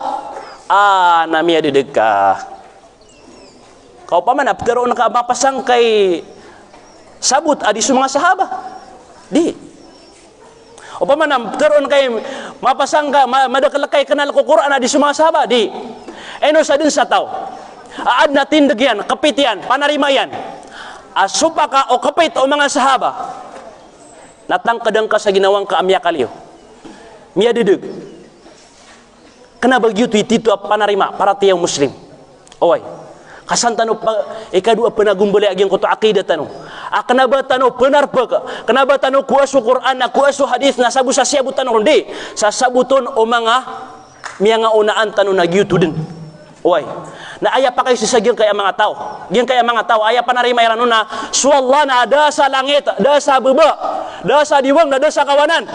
na miya didig ka kau pa man pero naka mapasang kay sabot adi sa mga sahaba di opa man pero kay mapasang ka madakalakay kanal ko Quran adi sa mga sahaba di eno sa din sa tao aad na tindagyan kapitian panarimayan asupa ka o kapit o mga sahaba natangkadang ka sa ginawang kaamya kaliyo. Miya didig. Kena begitu itu panarima para tiyang muslim. Oy. Kasan tano ikadua penagumbali agyang kuto akidah tano. Kenapa tano benar peka? Kenapa tano kuasu Quran na kuasu hadis na sabu sa siabut tano hindi? Sa sabuton o mga miya nga unaan tano nagyuto din. Oy. Na aya pa kayo sisagyang kaya mga tao. Gyang kaya mga tao aya panarima irano na suwalla na ada sa langit, ada sa baba, ada sa diwang, ada sa kawanan.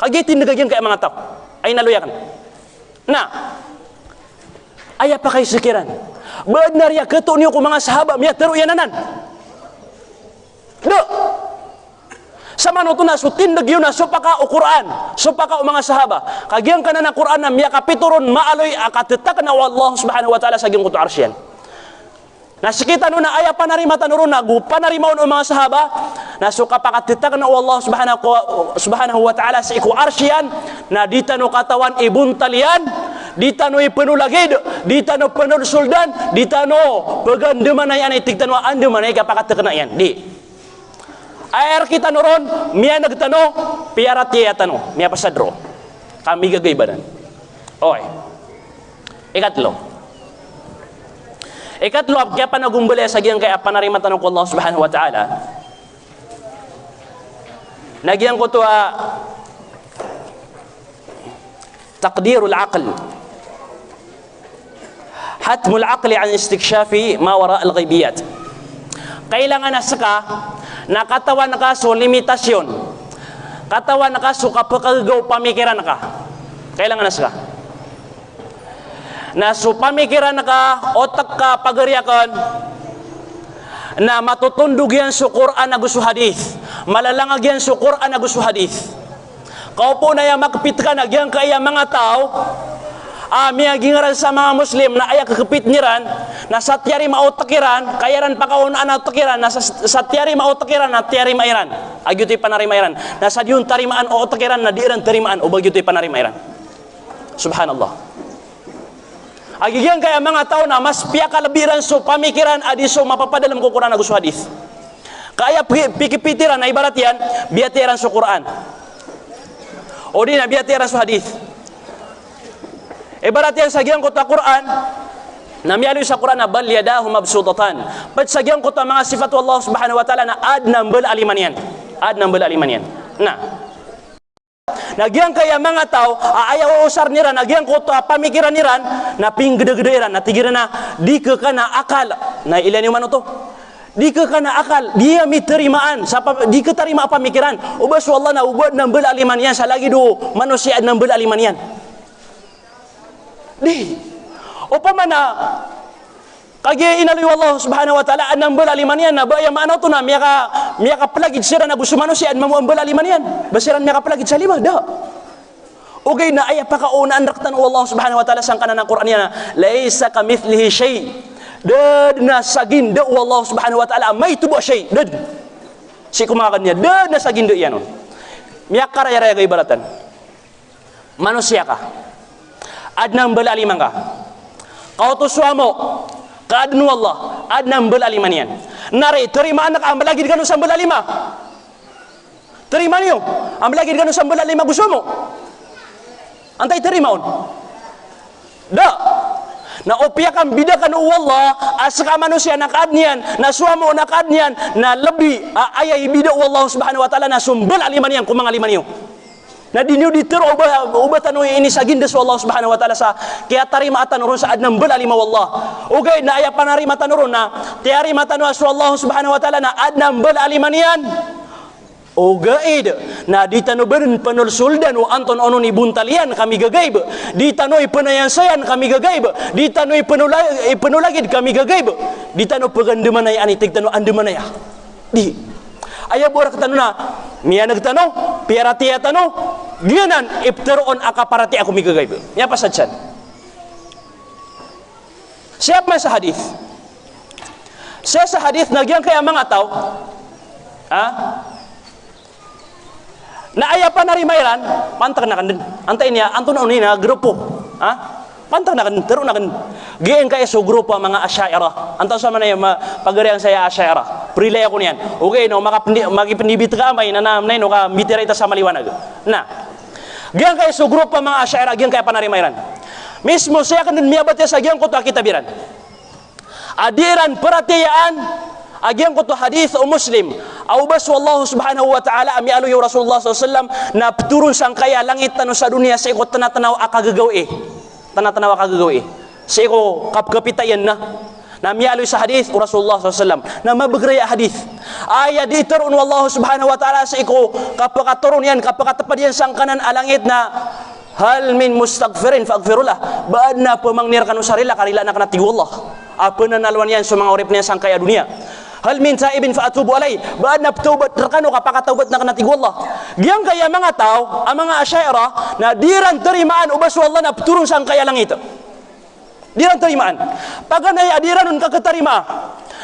Kagitin na gyang kaya mga tao. Ay naluyakan. Na aya pa kayo sikiran. Benar ya ketuk niyo ko mga sahaba miya teru yananan. Do. Sama no na sutin nagyo na supaka o Quran, supaka o mga sahaba. Kagyang kana na Quran na miya kapituron maaloy akatetak na Allah subhanahu wa ta'ala sa gyung kuto arsyan. Nasikita no na aya panarima tanuron na panarimaon o mga sahaba na suka pakatetak na Allah subhanahu wa ta'ala sa iku arsyan na dita no katawan ibun talian, dita no ipenulagid, dita no penul suldan, dita no pegandeman yan itigtan wa andeman ay kapakatetak na yan. Di. Air kita nuron, miya nagtano, piarat ya tano, miya pasadro. Kami gagaybanan. Oy. Ikatlo, kaya panagumbali sa giyang kaya panarima tanong ko Allah subhanahu wa ta'ala. Nagyang ko to taqdirul aql. Hatmul aqli an istikshafi ma wara al-ghaibiyat. Kailangan na saka nakatawan ka so limitasyon. Katawan ka so kapagagaw pamikiran ka. Kailangan na saka. Na so pamikiran ka, otak ka pagariakan, na matutundog yan sa Quran na gusto hadith. Malalangag yan sa Quran na gusto hadith. Kau po na yan makapit ka na yan kaya mga tao, miya gingaran sa mga Muslim na aya kakapit niran na satyari mautakiran kayaran pakaunaan na utakiran na satyari mautakiran na tiyari mairan agyutoy panarimairan na sa yun tarimaan o utakiran na diiran tarimaan o bagyutoy panarimairan. Subhanallah. Agigyan kaya mga tao na mas piyakalabiran so pamikiran adi so mapapadalam ko Quran na gusto hadith. Kaya pikipitiran na ibarat yan biatiran so Quran o di na biatiran so hadith. Ibarat yan sa giyang ko ta Quran na miyaloy sa Quran na bal yadahu mabsutatan. Pat sa giyang ko ta mga sifat Allah subhanahu wa ta'ala na ad nambal aliman yan. Ad nambal aliman yan. Na nagyang kaya mga tao ayaw usar niran nagyang ko ta pamikiran niran na pinggede-gederan na tigiran na di ke kana akal na ilan yung mano to di ke kana akal dia miterimaan di ke tarima pamikiran ubas wallah na ubad nambal aliman yan sa lagi do manusia ad nambal aliman yan. Di upamana kagi inaloy Allah subhanahu wa ta'ala anang balaliman yan na ba yung ano to na miya ka palagid sira na gusto manusia at mamuang balaliman yan basiran miya ka palagid sa lima da okay na ay pakaunaan raktan Allah subhanahu wa ta'ala sang kanan ng Quran yan na laysa kamithlihi shay dad na sagin da Allah subhanahu wa ta'ala may tubo shay dad si kumakan niya dad na sagin da yan miya karaya-raya ka ibaratan manusia ka ad nang balaliman ka Kau tu suamo kaadnu Allah adna belalima nare terima anak ambil lagi dengan usam belalima terima niyo ambil lagi dengan usam belalima gusumo antai terima on dah na opiakan bidakan Allah asaka manusia nak adnian na suamo nak adnian na lebih ayai bidak Allah subhanahu wa ta'ala na sumbel alimanian kumang alimaniyo na dinyo diter ubatan ini sagindes Allah subhanahu wa ta'ala sa kaya tarima atan urun sa adnam bel alima wallah ugay na aya panari matan urun na tiari matan asu Allah subhanahu wa ta'ala na adnam bel alimanian ugaid na ditanoben penul suldan wa anton onon ibuntalian kami gagaib ditanoi penayan sayan kami gagaib ditanoi penulagid kami gagaib ditano pegandemanay ani tigtano andemanaya di ayah borak tanuna miya nagtano piaratiya tano gianan ibtaron akaparati ako migagaib nya pasadyan siapa sa hadith saya sa hadith nagyan kaya mga tao na aya pa narimairan pantag na kan din antay niya anton oni na grupo pantag na kan tero na kan gieng kay so grupo mga Asy'ariyah antaw sa man ay pagarian saya Asy'ariyah prilay ako niyan okay no magipendibit ka may nanamnay no ka mitira ita sa maliwanag na gieng kay so grupo mga Asy'ariyah gieng kay pa narimairan mismo saya kan din miabat sa gieng ko to kitabiran adiran peratiyaan agian ko to hadith o Muslim au bas wallahu subhanahu wa ta'ala ami alu ya Rasulullah sallallahu na turun sang kaya langit tanu sa dunia sa iko tanatanaw akagagaw sa iko kapkapitayan na mi alu sa hadith o Rasulullah sallallahu na mabagraya hadith aya di turun wallahu subhanahu wa ta'ala sa iko kapakaturun yan kapakatapad yan sang kanan alangit na hal min mustaghfirin faghfirullah baad na pamangnir kanu sarila karila na kanatigo Allah apa na nalwan yan sa mga urip niya sang kaya dunia hal min taibin fa atubu alay baad na taubat rakano kapakataubat na kanatigo Allah giyang kaya mga tao ang mga Asy'ariyah na diran terimaan ubas Allah na turun sang kaya langit diran terimaan paganay adiran nun kakatarima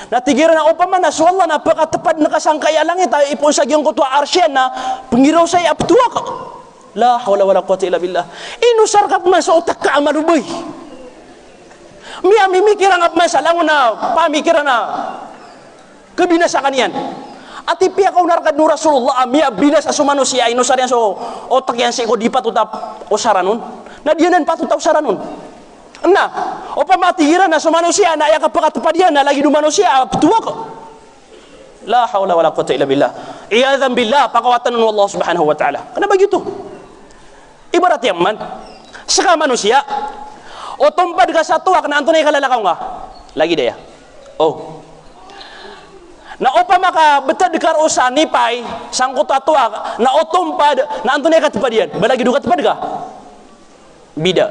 na tigiran na upama na so Allah na pakatapad na kasangkaya langit ay ipon sa giyang kutwa arsyan na pangiraw say aptuwa ka la hawla wala quwwata illa billah inusar kap man sa utak ka amarubay miya mimikiran kap man sa langon na pamikiran na kebinasakan yan at ipiya ka unarkad no Rasulullah miya binas aso manusia inusar yan so otak yan sa iko di patutap usaranon na diyanan patutap usaranon na o pamatigiran na so manusia na ayaka pakatupad yan na lagi do manusia tuwa ka la hawla wala quwwata illa billah iyadhan billah pakawatan ng Allah subhanahu wa ta'ala kana ba gito ibarat yan man saka manusia o tumpad ka sa tuwak na antunay kalalakaw nga lagi daya na opa maka betad karo sa nipay sangkot atuwak na o tumpad na antunay katupad yan balagi do katupad ka bida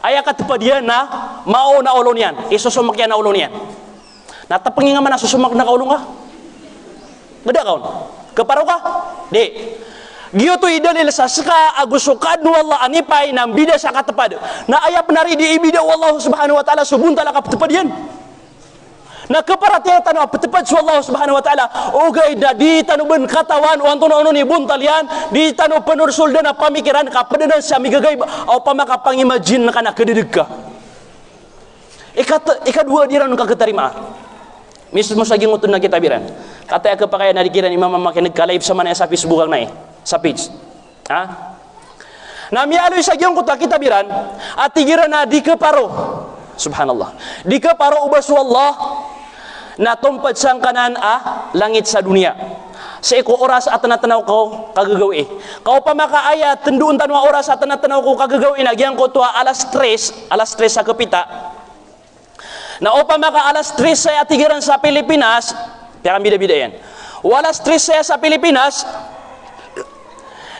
aya katupad yan na mao na ulon yan isusumak yan na ulon yan natapangin nga man na susumak na kaulong ka gada kaon kaparo ka di giyoto idalil sa saka agusukad no Allah anipay nang bida sa katupad na aya penari di ibida Allah subhanahu wa ta'ala subuntala katupad yan na keparatian tanah petepad su Allah subhanahu wa ta'ala ugay na di tanuban katawan o antono ni buntal yan di tanu penursul dan pamikiran kapedanan sa migagay o pamakapangimagine na kana kededeg ka ikadua diran ka ketarima mismo saging utun na kitabiran kata ya kepakayan na dikiran imam mamakin nagkalaib sa manaya sa Facebook na sa page na mialoy saging kuta kitabiran at tigiran na di keparo subhanallah di keparo ubas wallah na tumpad sang kanan langit sa dunia sa iko oras at natanaw ko kagagawi kau pamakaaya tenduun tanwa oras at natanaw ko kagagawi nagyang ko tuwa alas 3 sa kapita na o pamaka alas 3 sa atigiran sa Pilipinas kaya bida-bida yan walas 3 sa Pilipinas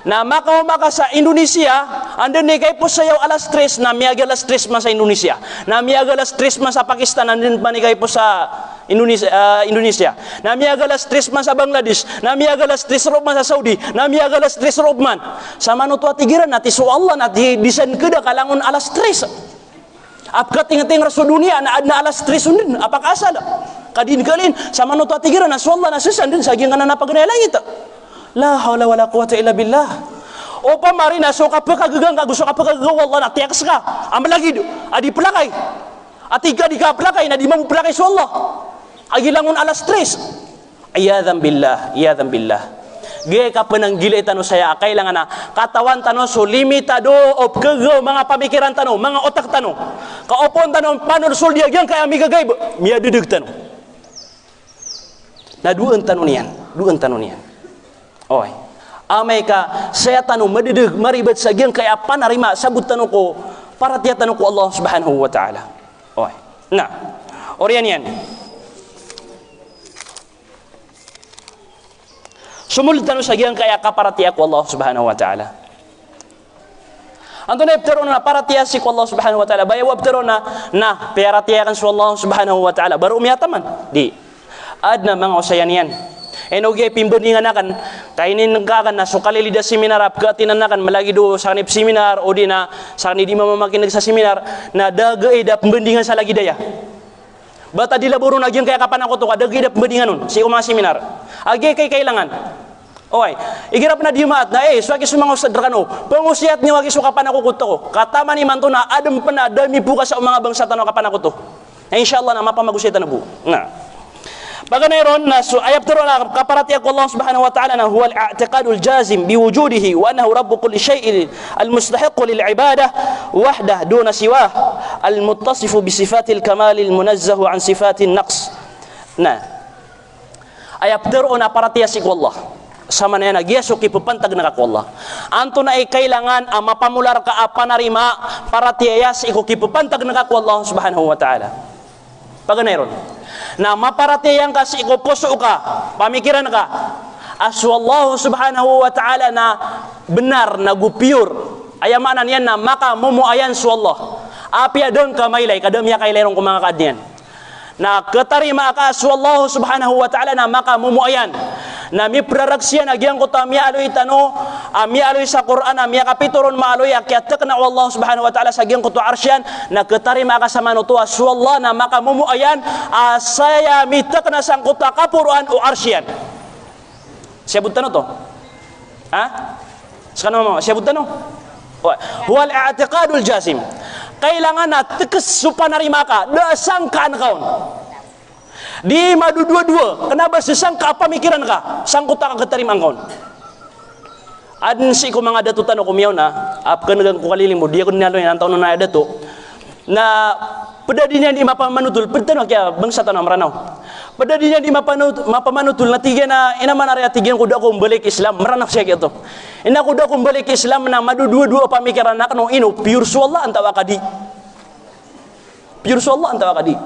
na maka sa Indonesia andun ni kay po sayaw alas 3 na miyaga alas 3 man sa Indonesia na miyaga alas 3 man sa Pakistan andun pa ni kay po sa Indonesia na miyaga alas 3 man sa Bangladesh na miyaga alas 3 rob man sa Saudi na miyaga alas 3 rob man sa manuto atigiran nati so Allah nati bisan kada kalangon alas 3 apka ting-ting rasul dunia na alas 3 undin apakasal kadin kalin sa manuto atigiran na so Allah na sesandin saging kana napaganay langit la hawla wala quwwata illa billah o pamari na so kapag kagagang gusto kapag kagawa Allah na tiyak ka am lagi adi pelakay Atiga di kaplakay na di mamuplakay sa Allah. Agilangon alas 3. Iyadhan billah, iyadhan billah. Gaya ka pananggili tano saya, kailangan na katawan tano so limitado of kagaw mga pamikiran tano, mga otak tano. Kaopon tano paano suldiag yan kaya migagay miya dudig tano. Na duan tano niyan, duan tano niyan. Oy. Amay ka saya tano madidig maribet sa gyang kaya panarima sabut tano ko para tiya tano ko Allah Subhanahu wa ta'ala. Oy. Na. Oriyan yan. Sumulid tano sa gyang kaya kaparatiya ko Allah Subhanahu wa ta'ala. Anto na iptero na paratiya si ko Allah Subhanahu wa ta'ala. Bayaw iptero na peratiya kan si Allah Subhanahu wa ta'ala. Baru umiyataman. Di. Ad na mga usayan yan. Enogay pimbandingan na kan. Kainin nagkakan na sukalilida seminar ap katinan na kan. Malagi do sa kanip seminar o di na sa kanip di mamakinig sa seminar na dagay da pimbandingan sa lagi daya. Bata di laburo na gyang kaya kapan ako to kadagay da pimbandingan nun. Si mga seminar. Agi kay kailangan. Oy, igirap na di maat na swagi sumang usad rakano. Pangusiat ni wagi sukapan ako kuto ko. Katama ni manto na adam pa na dami bukas sa mga bangsa tano kapan ako to. Na inshallah na mapamagusitan na bu. Na. Baganayron na ayap tero na kaparatiya ko Allah Subhanahu wa ta'ala na huwa al-i'tiqad al-jazim biwujudihi wa annahu rabb kulli shay'in al-mustahiq lil-ibadah wahdah duna siwah al-muttasif bi sifatil kamal al-munazzah an sifatin naqs. Na. Ayap tero na paratiya si ko Allah. Sama na yan, nagyasok ipupantag na ka Allah. Anto na ay kailangan mapamular ka panarima para tiyayas ikukipupantag na ka Allah Subhanahu wa ta'ala. Paganayron. Na maparatiyang ka si ikupuso ka, pamikiran ka. Asu Allah Subhanahu wa ta'ala na benar, na gupiyur. Ayamanan yan na maka mumuayan su Allah. Api adong kamaylay, kadamya kailayrong kumangakad yan. Na ketarima ka su Allah Subhanahu wa ta'ala na maka mumuayan. Na mi praraksyan agyang ko ta mi aloy tano mi aloy sa Quran mi kapituron maaloy akyatek na Allah Subhanahu wa ta'ala sa agyang ko to arsyan na ketarima ka sa manuto asullah na makamumuayan asaya mitek na sang kota kapuruan o arsyan. Siyabut tano to? Ha? Sakano mo, siyabut tano? Huwal i'tiqadul jazim. Kailangan na tekes supanarima ka dasang kaan kaon. Di madu dua-dua, kenapa sesangka apa mikiran ka? Sangkut ka keterima angkon. Adin si ko mga datutan ko miyaw na, apkan nagang ko kaliling mo, dia ko ninalo yan, antaw na dato, na pedadinya di mapamanutul, pedano kaya bangsa tanah meranaw. Pedadinya di mapamanutul, na tiga na, inaman area tiga ko da ko balik Islam, meranaw siya gitu. Ina ko da ko balik Islam na madu dua-dua pamikiran na kano ino, pure suwallah antawa kadi. Pure suwallah antawa kadi.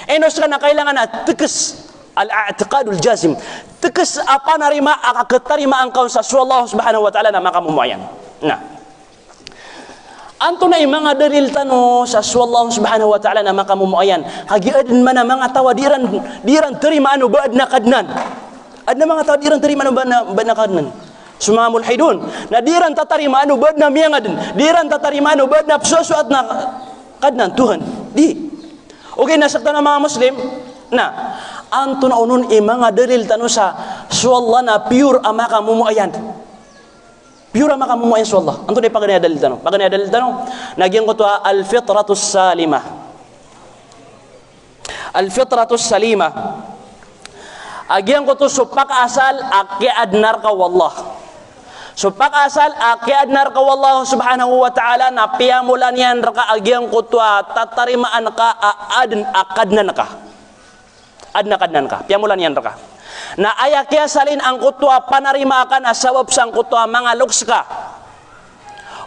Enos ka na kailangan na tekes al-i'tiqadul jazim. Tekes apa narima akaketarima angkau sa Allah Subhanahu wa ta'ala na makamumuayan. Nah. Anto na mga dalil tano sa Allah Subhanahu wa ta'ala na makamumuayan. Kagiadin man mga tawa diran terima anu baad na kadnan. Adna mga tawa diran terima anu baad na kadnan. Sumamul haidun. Na diran tatarima anu baad na miyangadin. Diran tatarima anu baad na psusuat na kadnan Tuhan. Di. Okay, nasakta na mga Muslim na anto na unun mga dalil tano sa Allah na pure ama ka mumuayan. Pure ama ka mumuayan sa Allah. Anto na pagganaya dalil tano. Pagganaya dalil tano, nagyan ko to al-fitratus salima. Al-fitratus salima. Agyan ko to supak asal akiadnar ka wallah. So pakasal akiadnar ka wallahu Subhanahu wa ta'ala na piyamulan yan raka agyang kutwa tatarimaan ka akadnan ka. Adnakadnan ka. Piyamulan yan raka. Na ayakya salin ang kutwa panarima ka na sabab sang kutwa mga luks ka.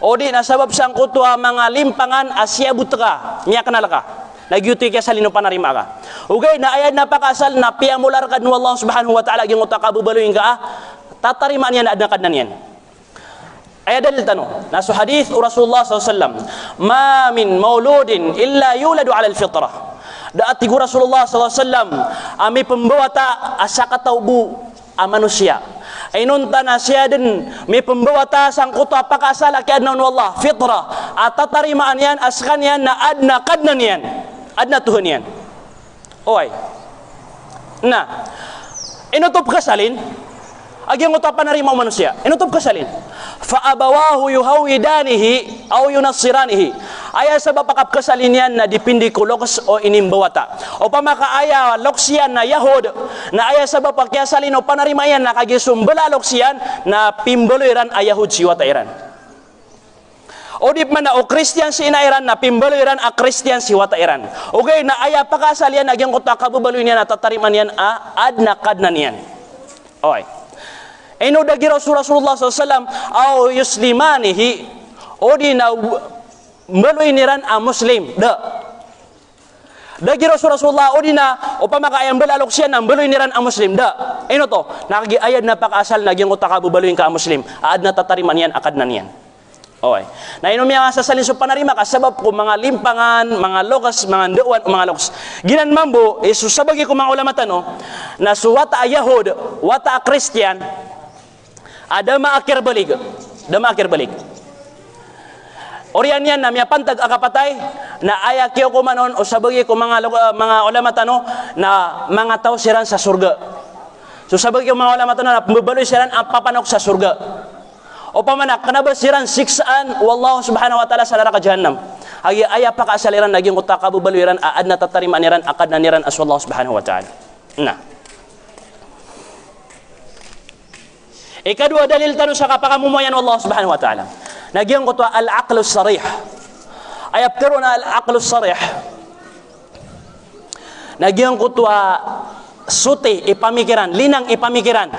O di na sabab sang kutwa mga limpangan asyabut ka. Nya kanal ka. Nagyuti kya salin no panarima ka. Ugay na ayad na pakasal na piyamular ka ni wallahu Subhanahu wa ta'ala agyang kutwa kabubaluin ka. Tatarimaan yan na adnakadnan yan. Ayat dalil tano nasu hadis Rasulullah SAW ma min mauludin illa yuladu ala al-fitrah daati Rasulullah SAW ami pembawa ta asaka taubu manusia ainun tanasya din mi pembawa ta sang kuto apakasal akiadna wallah fitrah atatarimaan yan askan yan na adna kadnan yan adna Tuhan yan oy na inutup kasalin agyang utapa na rin mga manusia inutup kasalin fa abawahu yuhawidanihi aw yunassiranihi aya sabab pakap kasalinian na dipindi ko lokas o inimbawata o pamaka aya loksian na Yahud na aya sabab pakyasalin o panarimayan na kagisumbala loksian na pimbaloiran ayahud siwata iran o di man o Christian si inairan na pimbaloiran a Christian siwata iran okay na aya pakasalian nagyang kota kabubaloy niya na tatariman yan adna kadna niyan okay ino dagi Rasulullah SAW au yuslimanihi o di na meloy niran a muslim dagi Rasulullah o di na o pamakayang balalok siya na meloy niran a muslim ino to nakagi ayad na pakasal nagyang utakabubaloy ka a muslim aad na tatariman yan akad na niyan okay na ino miya sasalin so panarima kasabab ko mga limpangan mga lokas mga nduan o mga lokas ginan mambo isusabagi ko mga ulama tano na suwata a Yahud wata a Christian ada maakir balik orian yan na miya pantag akapatay na aya kiyo ko manon o sabagi ko mga ulama tano na mga tao siran sa surga so sabagi ko mga ulama tano na pambabaloy siran ang papanok sa surga o pamanak kanaba siran siksaan wallahu subhanahu wa ta'ala sa laraka jahannam agi aya pa kaasaliran naging utakabubaloyran aad na tatariman niran akad na niran as wallahu subhanahu wa ta'ala na ikadua dalil tanu sa kapakamumayan Allah subhanahu wa ta'ala nagyang ko to al-aqlu sarih ayap tero na al-aqlu sarih nagyang ko to suti ipamikiran linang ipamikiran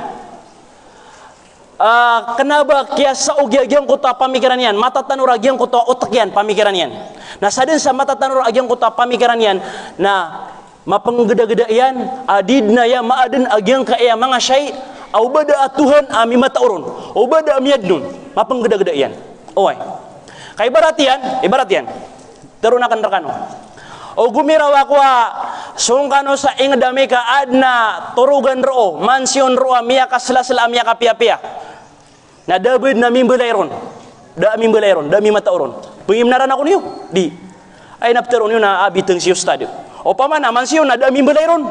kenapa kaya sa ugyagyang ko to pamikiran yan matatanur agyang ko to utak yan pamikiran yan na sa din sa matatanur agyang ko to pamikiran yan na mapanggeda-geda yan adid na ya maadin agyang kaya mga syai au bada Tuhan ami mataurun au bada amiyadnun mapanggeda-geda yan oy kay ibarat yan terunakan rekano o gumirawa ko sungkano sa ingdami ka adna turugan ro mansion ro miya kaslasla miya kapia-pia na dabid na mimbelairon da mi mataurun pengimnaran ako niyo di ay napteron yun na abiteng si ustad o pamana mansion na da mimbelairon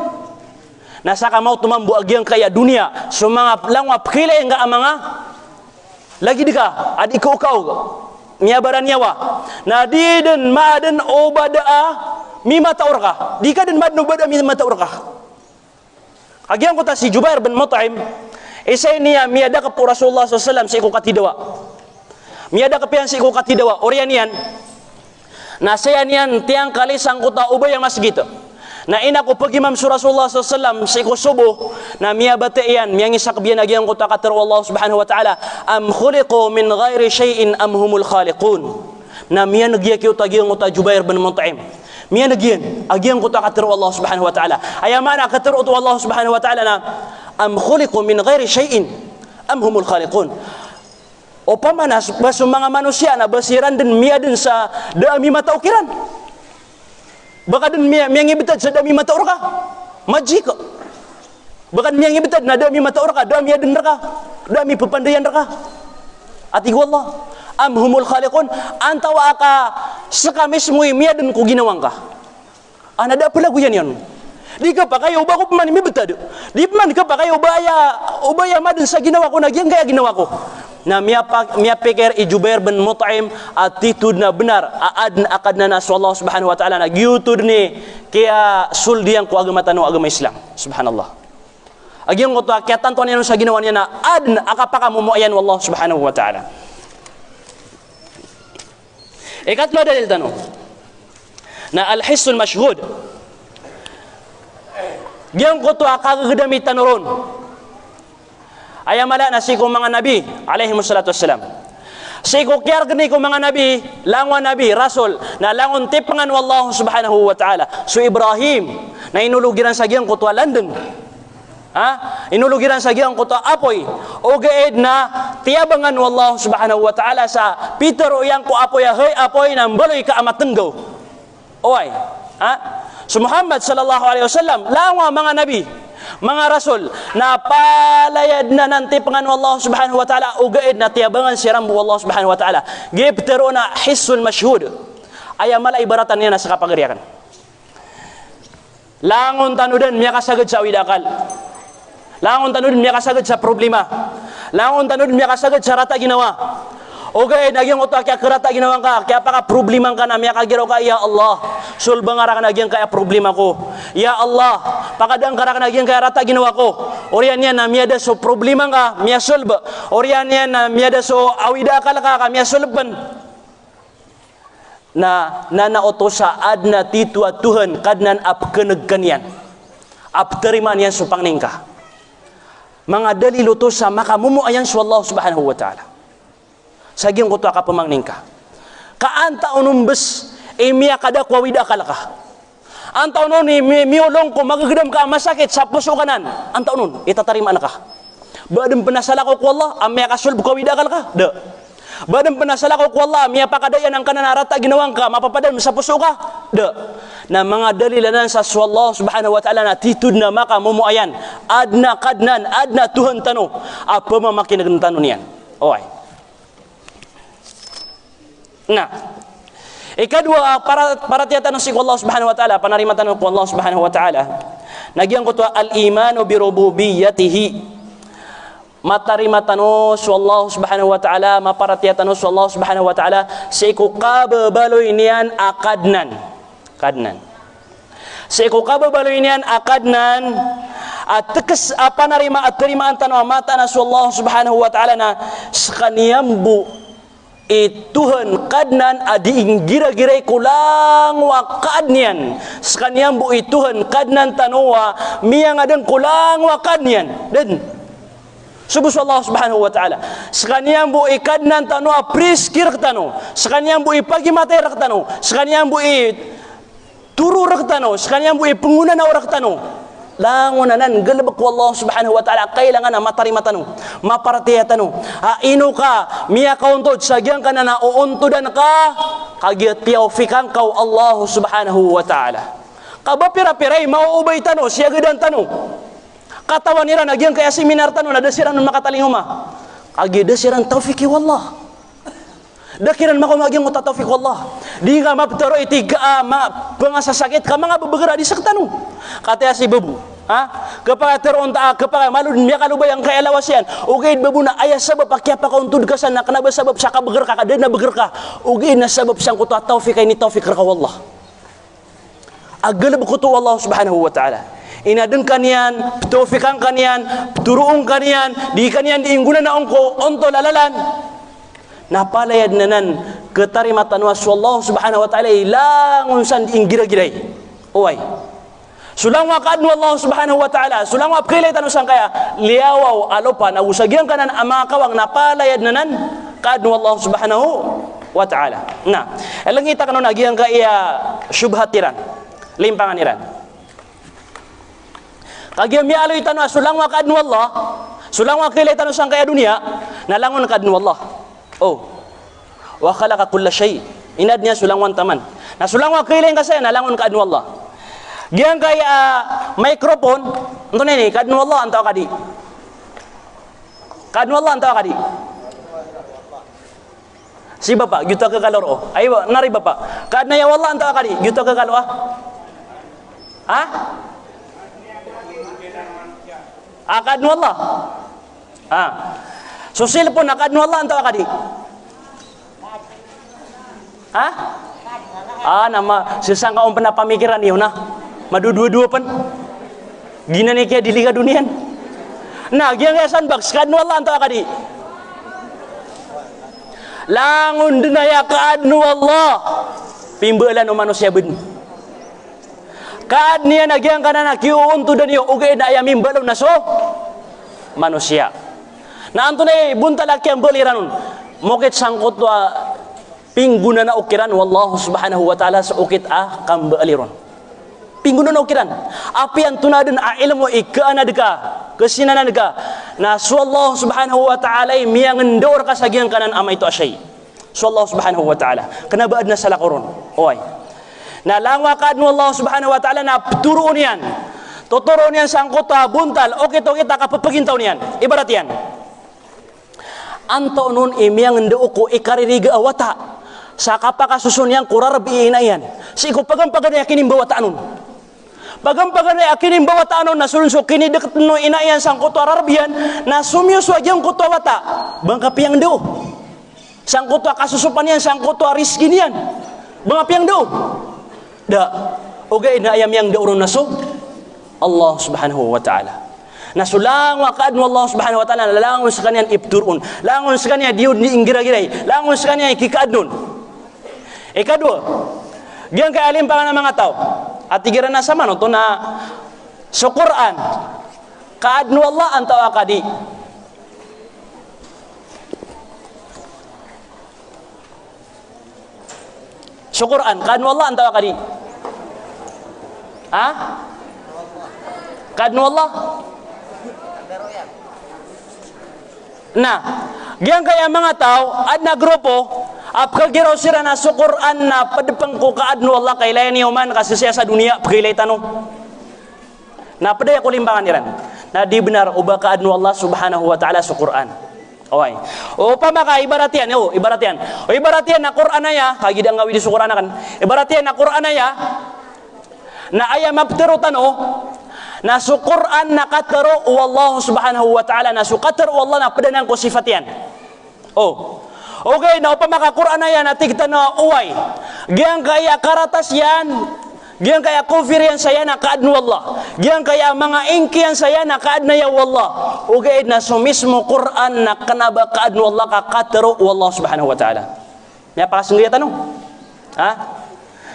nasa ka mau tumambu agyang kaya dunia so mga langwa pkila nga mga lagi dika adi ko miyabaran nyawa na di den maden obada mi mataur ka di ka den madno bada mi mataur ka agyang ko ta si Jubair bin Mut'im isay niya miyada ka po Rasulullah SAW sa iko katidawa miyada ka piyan sa iko katidawa orian yan na saya niyan tiang kalisang ko ta ubay ang masgito na ina ko pag Imam Rasulullah SAW sa ikusubo na miya bate yan miyang isakbiyan agyang ko takatar Allah subhanahu wa ta'ala am khuliqu min ghairi shay'in am humul khaliqun na miya nagyakyo tagyang ko ta Jubair bin Mut'im miya nagyan agyang ko takatar Allah subhanahu wa ta'ala ayamana katar uto Allah subhanahu wa ta'ala na am khuliqu min ghairi shay'in am humul khaliqun o pamanas baso mga manusia na basiran din miya din sa dami mataukiran baka din miyang ibitad sa dami mataur ka majika baka miyang ibitad na dami mataur ka dami adin ka dami pepandayan ka ati Allah am humul khaliqun antawa ka sa kamis mo miyadin ko ginawang ka anada pala ko yan di ka pa kayo ba ko man ibitad di man ka pa kayo ubaya madin sa ginawa ko nagyang kaya ginawa ko na miya pikir Jubair bin Mut'im attitude na benar aad na akad na nasu Allah subhanahu wa ta'ala na gyutud ni kaya suldiang ko agama tano agama Islam subhanallah agyang ko to kaya tantuan yan sa ginawa niya na aad na akapaka mumuayan wallah subhanahu wa ta'ala ikatlo dalil tano na al-hissul mashhud gyang ko to akagagdami tanuron ayamala na si ko mga nabi alaihi wassalatu wassalam si ko kiyar gani ko mga nabi langwa nabi rasul na langon tipangan wallahu subhanahu wa ta'ala so Ibrahim na inulugiran sa giyang kutwa London inulugiran sa giyang kutwa apoy o gaed na tiyabangan wallahu subhanahu wa ta'ala sa Peter o yang ko apoy apoy na mbaloy ka amatenggaw oy so Muhammad sallallahu alaihi wasallam langwa mga nabi mga rasul na palayad na nanti pangan Allah subhanahu wa ta'ala ugaid na tiyabangan si Rambu Allah subhanahu wa ta'ala giptero na hissul mashhud ayamala ibaratan niya na sa kapagriyakan langon tanudan miya kasagad sa widakal langon tanudan miya kasagad sa problema langon tanudan miya kasagad sa rata ginawa Okay, nagyang uto kaya kerata ginawang ka, kaya pa ka problema ka na, miya kagiro ka, ya Allah, sulbang ara ka nagyang kaya problema ko. Ya Allah, pakadang ka nagyang kaya rata ginawa ko. Oriyan yan na miya da so problema ka, miya sulba. Oriyan yan na miya da so awida ka laka, miya sulban. Na nauto sa adna titu at Tuhan, kadnan ap kenegkanian. Ap terimaan yan supang ningka. Mga dalilo to sa makamumu ayan sa Allah subhanahu wa ta'ala. Saging ko to ka pamangning ka. Kaanta unumbes miya kada kwawida kalaka. Anta unon miulong ko magagedam ka masakit sa puso kanan. Anta unon itatarima na ka. Badem penasala ko Allah amya kasul kwawida kalaka. De. Badem penasala ko Allah miya pakadayan ang kanan arata ginawang ka mapapadan sa puso ka. De. Na mga dalilan sa Allah subhanahu wa ta'ala na titud na maka mumuayan. Adna kadnan adna Tuhan tanu. Apa mamakin tanu niyan. Okay. Nah, ikadua para tiatan si Allah subhanahu wa ta'ala, panarimatan ko Allah subhanahu wa ta'ala. Nagyang ko to al-imanu bi rububiyyatihi. Matarimatan si Allah subhanahu wa ta'ala, maparatiatan si Allah subhanahu wa ta'ala, si ikukababaloy niyan akadnan. Kadnan. Si ikukababaloy niyan akadnan. At tekes panarima at terimaan tanong mata na si Allah subhanahu wa ta'ala na sekaniyambu Tuhan kadnan adi inggira-giray kulang wa kadnian sekanian bu Tuhan kadnan tanoa miyang adang kulang wa kadnian dan subus Allah subhanahu wa ta'ala sekanian bu kadnan tanoa priskir ketano sekanian bu pagi matay raktano sekanian bu turu raktano sekanian bu pengguna na raktano langunanan gelebek wallahu subhanahu wa ta'ala kailangan na matarimatanu mapartiyatanu inu ka miya kauntod sagyang ka na nauuntudan ka kagyat tiyawfikan kau Allah subhanahu wa ta'ala kabapira-piray mauubay tanu siya gadan tanu katawan nira nagyang kaya seminar tanu nadasiran ng makatalinguma kagidasiran tawfiki wallah dakiran makumagyang utatawfik wallah di nga maptaro iti pangasasakit ka mga babagara di saktanu kataya si babu kapag teron kapag malud miya kalubay ang kaalawas yan ugid babu na aya sabab akyapa ka untud ka sana kanaba sabab sa kabagar ka kadad na bagar ka ugid na sabab siyang kutatawfik kay ni tawfik ka wallah agalab ko to Allah subhanahu wa ta'ala inadun kanian tawfikan kanian turuong kanian di kanian diinggunan na ongko onto lalalan napalayad nanan ketarimatan wa Allah subhanahu wa ta'ala ilangon san inggira-giray uway sulang wa kadnu Allah subhanahu wa ta'ala sulang wa pilay tanong sang kaya liawaw alopa na usagyan kanan amakawang napalayad nanan kadnu Allah subhanahu wa ta'ala na elang kita kanon agyang kaya syubhatiran limpangan iran kagyang mialoy tanong sulang wa kadnu Allah sulang wa pilay tanong sang kaya dunia nalangon kadnu Allah oh, wa khalaqa kulla shay. Inad niya sulangwan taman. Na sulangwa kailan kasi nalangon ka adnu Allah. Giang kaya microphone, unto ni kadnu Allah antaw kadi. Kadnu Allah antaw kadi. Si bapa gitu ke kaloro. Ayo nari bapa. Kadna ya Allah antaw kadi gitu ke kaloro. Kadnu Allah. Susil pun akadnu Allah antaw kadi. Nama sesangka om pernah pamikiran iyo na. Madu-dua-dua pen. Gina nih kaya di Liga Dunian. Nah, giang yasan baks kadnu Allah antaw kadi. Langun dinaya kadnu Allah. Pimbelan o manusia ben. Kad niya nagyang kanana kiuunto dan iyo ugay na ayamin balaw na so manusia. Na antunay buntalaki ang baliran mokit sangkot wa pingguna na ukiran wallahu subhanahu wa ta'ala sa ukit kang baliron pingguna na ukiran api ang tunadan ilmu ikaanad ka kesinanad ka na so Allah subhanahu wa ta'ala miyang endor ka sa giyang kanan ama ito asyay so Allah subhanahu wa ta'ala kanabaad na sa lakoron oy na langwa kadno Allah subhanahu wa ta'ala na turuon yan tuturuon yan sangkot buntal okit-okit kapapagintaw niyan ibarat yan anto nun imiyang ndoo ko ikaririga awata sa kapakasusun yang kurarbi inayan si ko pagampagan ya kinim bawata nun pagampagan ya kinim bawata nun nasulunso kini deket no inayan sang kuto ararbian na sumyus wagyang kuto awata bangka piyang ndoo Sangkut wa kasusupan yan, sangkut wa rizki niyan. Mga piyang daw. Da. Okay, na ayam yang daurun naso Allah subhanahu wa ta'ala. Nasulang wa kaadno Allah subhanahu wa ta'ala, langon sa kanyan ibturun, langon sa kanya diud ni inggira-giray, langon sa kanya ikikaadnon. Ikadua, diyan kay alim pa nga mga tao, at tigiran na sama no, to na sa Quran, kaadno Allah ang tao akadi. Sa Quran, kaadno Allah ang tao akadi. Ha? Kaadno Allah? Nah, diyan kaya mga tao, at na grupo, apkal giraw sira na sa Quran na padepang ko kaadno Allah kay layan yuman kasi siya sa dunia pagilay tanong. Na padaya ko limbangan niran. Na di benar uba kaadno Allah subhanahu wa ta'ala sa Quran. Okay. O pamaka ibaratian, ibaratian. O ibaratian na Quran aya, kagidang gawi di sa Quran kan. Ibaratian na Quran aya na aya mapterutan na sa Quran nakataro wallahu subhanahu wa ta'ala na sukataro Allah na padanan ko sifat yan. Okay, na upama ka Quran na yan, natigtan na uway. Giyang kaya karatas yan, giyang kaya kufir yan saya na kaadno Allah. Giyang kaya mga inki yan saya na kaadna ya wallah. Okay, na so mismo Quran na kanaba kaadno Allah kakataro wallah subhanahu wa ta'ala. Niya pakasang gaya tanong. Ha?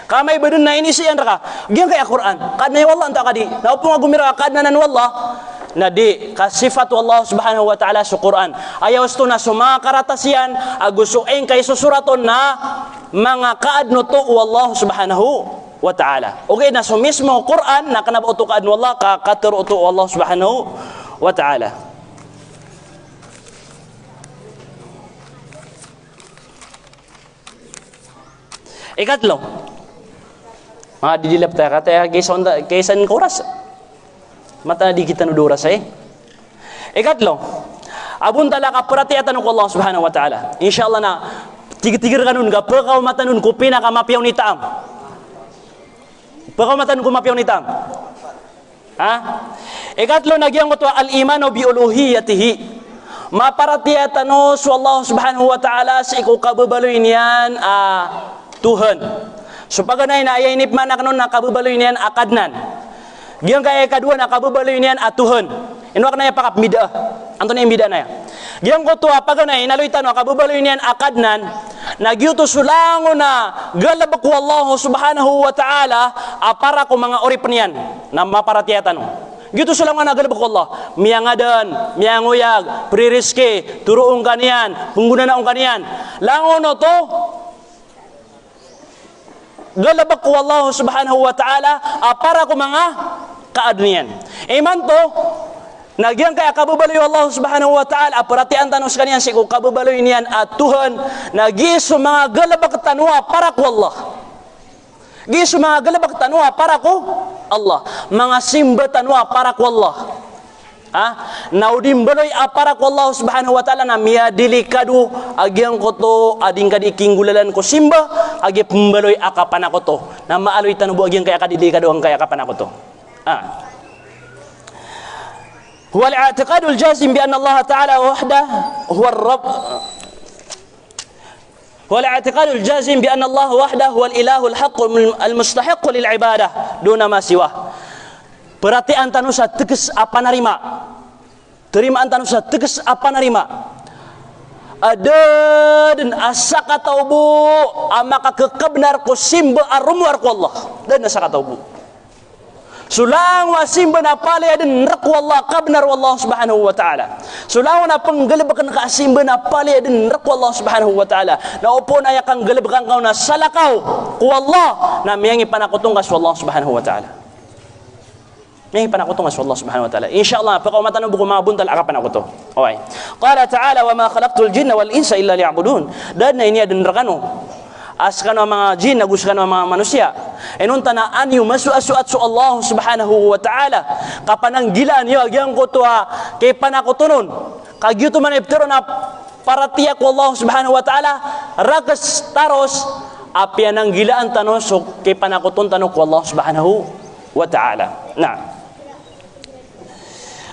Kamay ba dun na inisiyan ka? Giyang kaya Quran, kaadna ya wallah anta kadi. Na upama gumira kaadna nan wallah. Na di kasifat Allah subhanahu wa ta'ala sa Quran ayaw ito na sumaka karatas yan agusuin kay susuraton na mga kaadno to Allah subhanahu wa ta'ala. Okay na so mismo Quran na kanaba ito kaadno Allah kakatero ito Allah subhanahu wa ta'ala. Ikatlo, mga didilap tayo kataya kaysan kuras mata di kita nudura say. Ikatlo, abun talaka perhatian ko Allah subhanahu wa ta'ala. Insyaallah na tigir kanun ga pakaw matanun ko pinaka mapiyaw ni taam. Pakaw matanun ko mapiyaw ni taam. Ha? Ikatlo nagyang ko to al-imanu bi uluhiyatihi. Maparatiatan no su Allah subhanahu wa ta'ala sa iko kababaloy niyan Tuhan. So paganay na ayay nip man kanon na kababaloy niyan akadnan. Giyang kaya kadua na kababaloy niyan atuhon. Inwak na ya pakap mida. Anto na yung mida na ya. Giyang ko tuwa pag na inaloy tanong kababaloy niyan akadnan. Nagyuto sulango na galabak wallahu subhanahu wa ta'ala para ko mga orip niyan na maparatiya tanong. Gitu sulango na galabak wallah. Miyangadan, miyanguyag, pririske, turuong kaniyan, pengguna na kaniyan. Lango no to galabak wallahu subhanahu wa ta'ala para ko mga kaadniyan. Iman to nagyang kaya kababaloy Allah subhanahu wa ta'ala perhatian tanong sa kaniyan siku kababaloy niyan at Tuhan nagiso mga galabak tanwa para ko Allah. Giso mga galabak tanwa para ko Allah. Mga simba tanwa para ko Allah. Naudim baloy para ko Allah subhanahu wa ta'ala na miya delikado agyang ko to ading kadiking gulalan ko simba agi pembaloy akapan ako to na maaloy tanubo agyang kaya kadelikado ang kaya kapan ako to. Huwa al-i'tiqadul jazim bi anna Allah ta'ala wahdah huwa ar-rabb. Huwa al-i'tiqadul jazim bi anna Allah wahdah huwa al-ilahu al-haqq al-mustahiq lil ibadah duna ma siwah. Perhatian tanu sa teges apa narima. Terimaan tanu sa teges apa narima. Ada dan asaka taubu amaka kekebenar ko simba arumwar ko Allah. Dan asaka taubu. Sulang wa simba na pali adan rak wallah kabnar wallah subhanahu wa ta'ala. Sulang na penggelebakan ka simba na pali adan rak wallah subhanahu wa ta'ala. Na upon ayakang gelebakan kau na salakaw ku Allah na miyangi panakutong kas wallah subhanahu wa ta'ala. May panakutong as Allah subhanahu wa ta'ala. Insyaallah pag umatano buko mga buntal akapan ako to. Okay. Qala ta'ala wa ma khalaqtul jinna wal insa illa liya'budun. Dan na ini adun rakano. Askan mga jin naguskan mga manusia. Enunta na anyo masuasuat su Allah subhanahu wa ta'ala. Kapanang gilan yo agyang ko to kay panakutunon. Kagyuto man ibtero na paratiyak wallahu subhanahu wa ta'ala rakas taros apyan ang gilaan tanos so kay panakuton tanok wallahu subhanahu wa ta'ala. Nah.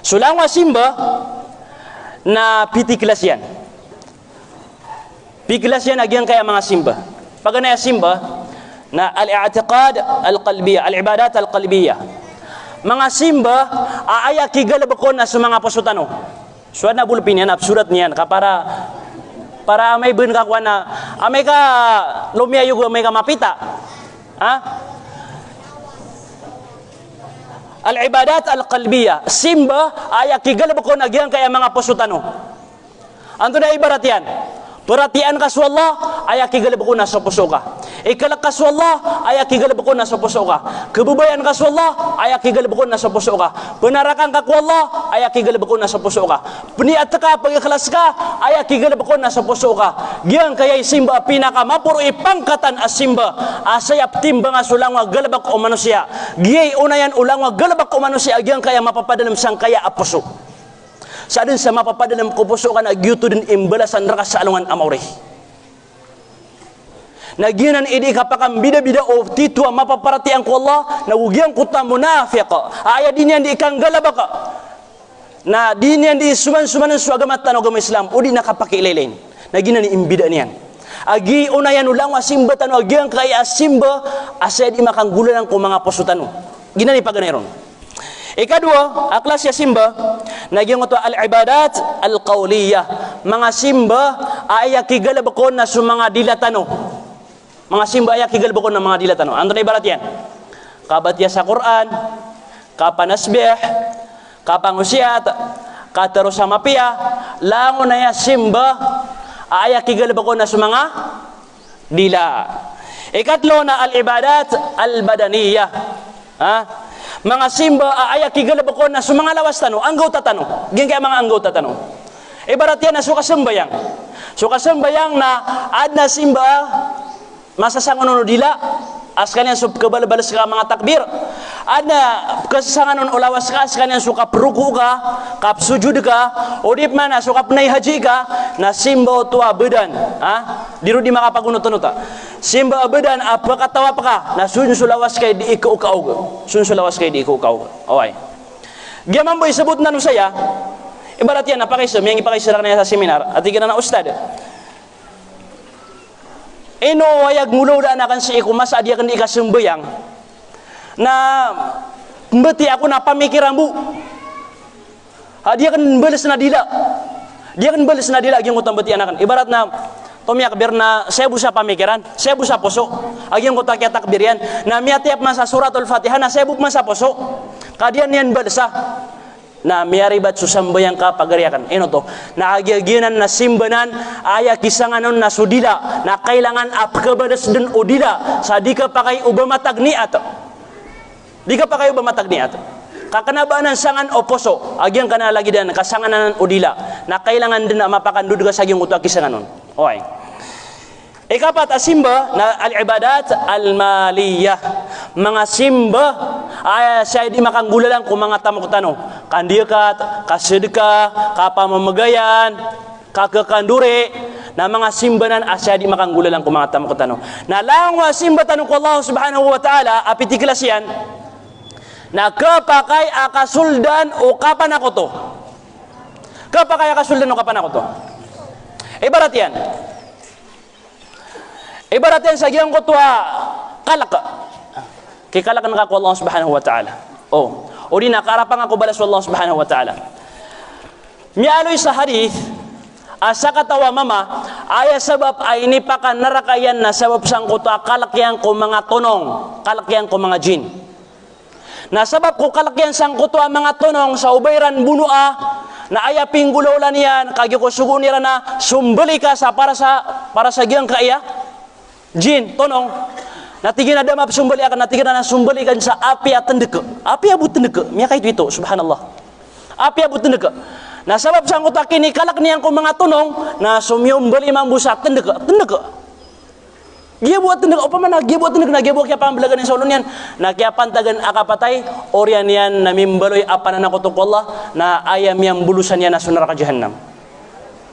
Sulang wa simba na piti kelas yan. Piglas yan agyang kaya mga simba. Pag na simba na al-i'tiqad al-qalbiyya, al-ibadat al-qalbiyya. Mga simba aaya kigalabakon na sa mga pasutano. Suad na bulpin yan, absurat niyan ka para may bun ka kuan na amay ka lumiayo may ka mapita. Ha? Al-ibadat al-qalbiyya. Simba aaya kigalabakon agyang kaya mga pasutano. Anto na ibarat yan? Perhatian ka sa Allah, ay kigalab ko na sa puso ka. Ikalak ka sa Allah, ay kigalab ko na sa puso ka. Kebubayan ka sa Allah, ay kigalab ko na sa puso ka. Penarakan ka ko Allah, ay kigalab ko na sa puso ka. Peniat ka, pag-ikhlas ka, ay kigalab ko na sa puso ka. Giyan kaya'y simba pinaka mapuro ipangkatan as simba. Asayap timba nga sulang wa galabak o manusia. Giyay unayan ulang wa galabak o manusia. Giyan kaya mapapadalam sang kaya apuso. Sa din sa mapapadalam ko puso ka nagyuto din imbalasan rakas sa alungan amawri. Nagyanan idi kapakam bida-bida o titwa mapaparatian ko Allah na ugyang kuta munafiq. Aya din yan di ikang galabaka. Na din yan di suman-sumanan su agamat tan agama Islam. O di nakapakilailin. Nagyanan imbida niyan. Agi unayan ulang wasimba tanu agyang kaya simba asaya di makanggulan ko mga posutano. Ginani paganayron. Ikadua, aklas ya simba nagyang ito al-ibadat al-qawliyah. Mga simba ay kigalabakon na sa mga dilatano. Mga simba ay kigalabakon na mga dilatano. Ano na ibarat yan? Kabatya sa Quran, kapanasbih, kapangusiat, kataro sa mapia, lango na ya simba ay kigalabakon na sa mga dila. Ikatlo na al-ibadat al-badaniyah. Ha? Mga simba aaya kigalabakon na sa mga lawas tano, anggaw tatano. Gin kaya mga anggaw tatano. Ibarat yan na suka sembayang. Suka sembayang na ad na simba masasangon no dila. As kanyan sub kabal-balas ka mga takbir. Ad na kasasangan no lawas ka as kanyan suka peruku ka, kap sujud ka, o di mana suka penay haji ka na simba tua bedan. Ha? Diru di makapagunot-unota. Simba abadan apa katawa pa ka na sun sulawas kay di ikaw-kaw. Sun sulawas kay di ikaw-kaw. Okay. Giyaman boy sabut na no saya. Ibarat yan napakaisam yang ipakaisara na sa seminar at igana na ustad. Eno wayag mulaw da anakan si iku mas adi akan di ikasumbayang. Na mbeti aku na pamikiran bu. Dia akan balas na dila. Dia akan balas na dila gyang utang beti anakan. Ibarat na Tomia kabir na saya busa pamikiran, saya busa poso. Agyang ko takya takbirian. Na miatiap masa suratul Fatihah na saya buk masa poso. Kadian yan balsa. Na miaribat susambayang ka pagariakan. Ino to. Na agyaginan na simbanan aya kisanganon na sudila. Na kailangan apkabadas dun udila. Sa di ka pakay ubamatag ni ato. Di ka pakay ubamatag ni ato. Kakanabanan sangan o poso. Agyang ka na lagi dan kasanganan udila. Na kailangan din na mapakandud ka sa agyang utak kisanganon. Okay. Ikapat asimba na al-ibadat al-maliyah. Mga simba ay siya di makanggulalan kung mga tamok tanong. Kandikat, kasedeka, kapamamagayan, kakakandure na mga simbanan asya di makanggulalan kung mga tamok tanong. Na lang wa simba tanong ko Allah subhanahu wa ta'ala apitiklas yan na kapakay akasuldan o kapan ako to. Kapakay akasuldan o kapan ako to. Ibarat yan. Ibarat yan sa giyang kutwa kalak. Kikalakan ka ko Allah subhanahu wa ta'ala. O di nakarapang ako balas Allah subhanahu wa ta'ala. Mialoy sa hadith, asa katawa mama, aya sabab ay inipakan narakayan na sabab sang kutwa kalakyan ko mga tonong, kalakyan ko mga jin. Na sabab ko kalakyan sang kutwa mga tonong sa ubayran bunua, na aya pinggulaulan yan, kagyo ko sugun nila na sumbali ka sa para sa giyang kaya, jin, tonong, natigin na damap sumbali akan, natigin na sumbali kan sa api at tendeke, api abut tendeke, miya kayo ito, subhanallah, api abut tendeke, na sabab sang utak ini kalak niyang ko mga tonong, na sumyumbali mambusa tendeke, Gia buat tendek apa mana? Gia buat tendek na gia buat kaya pambelagan yang solon yan. Na kaya pantagan akapatay orian yan na mimbaloy apa na nakutok Allah na ayam yang bulusan yan na sunar ka jahannam.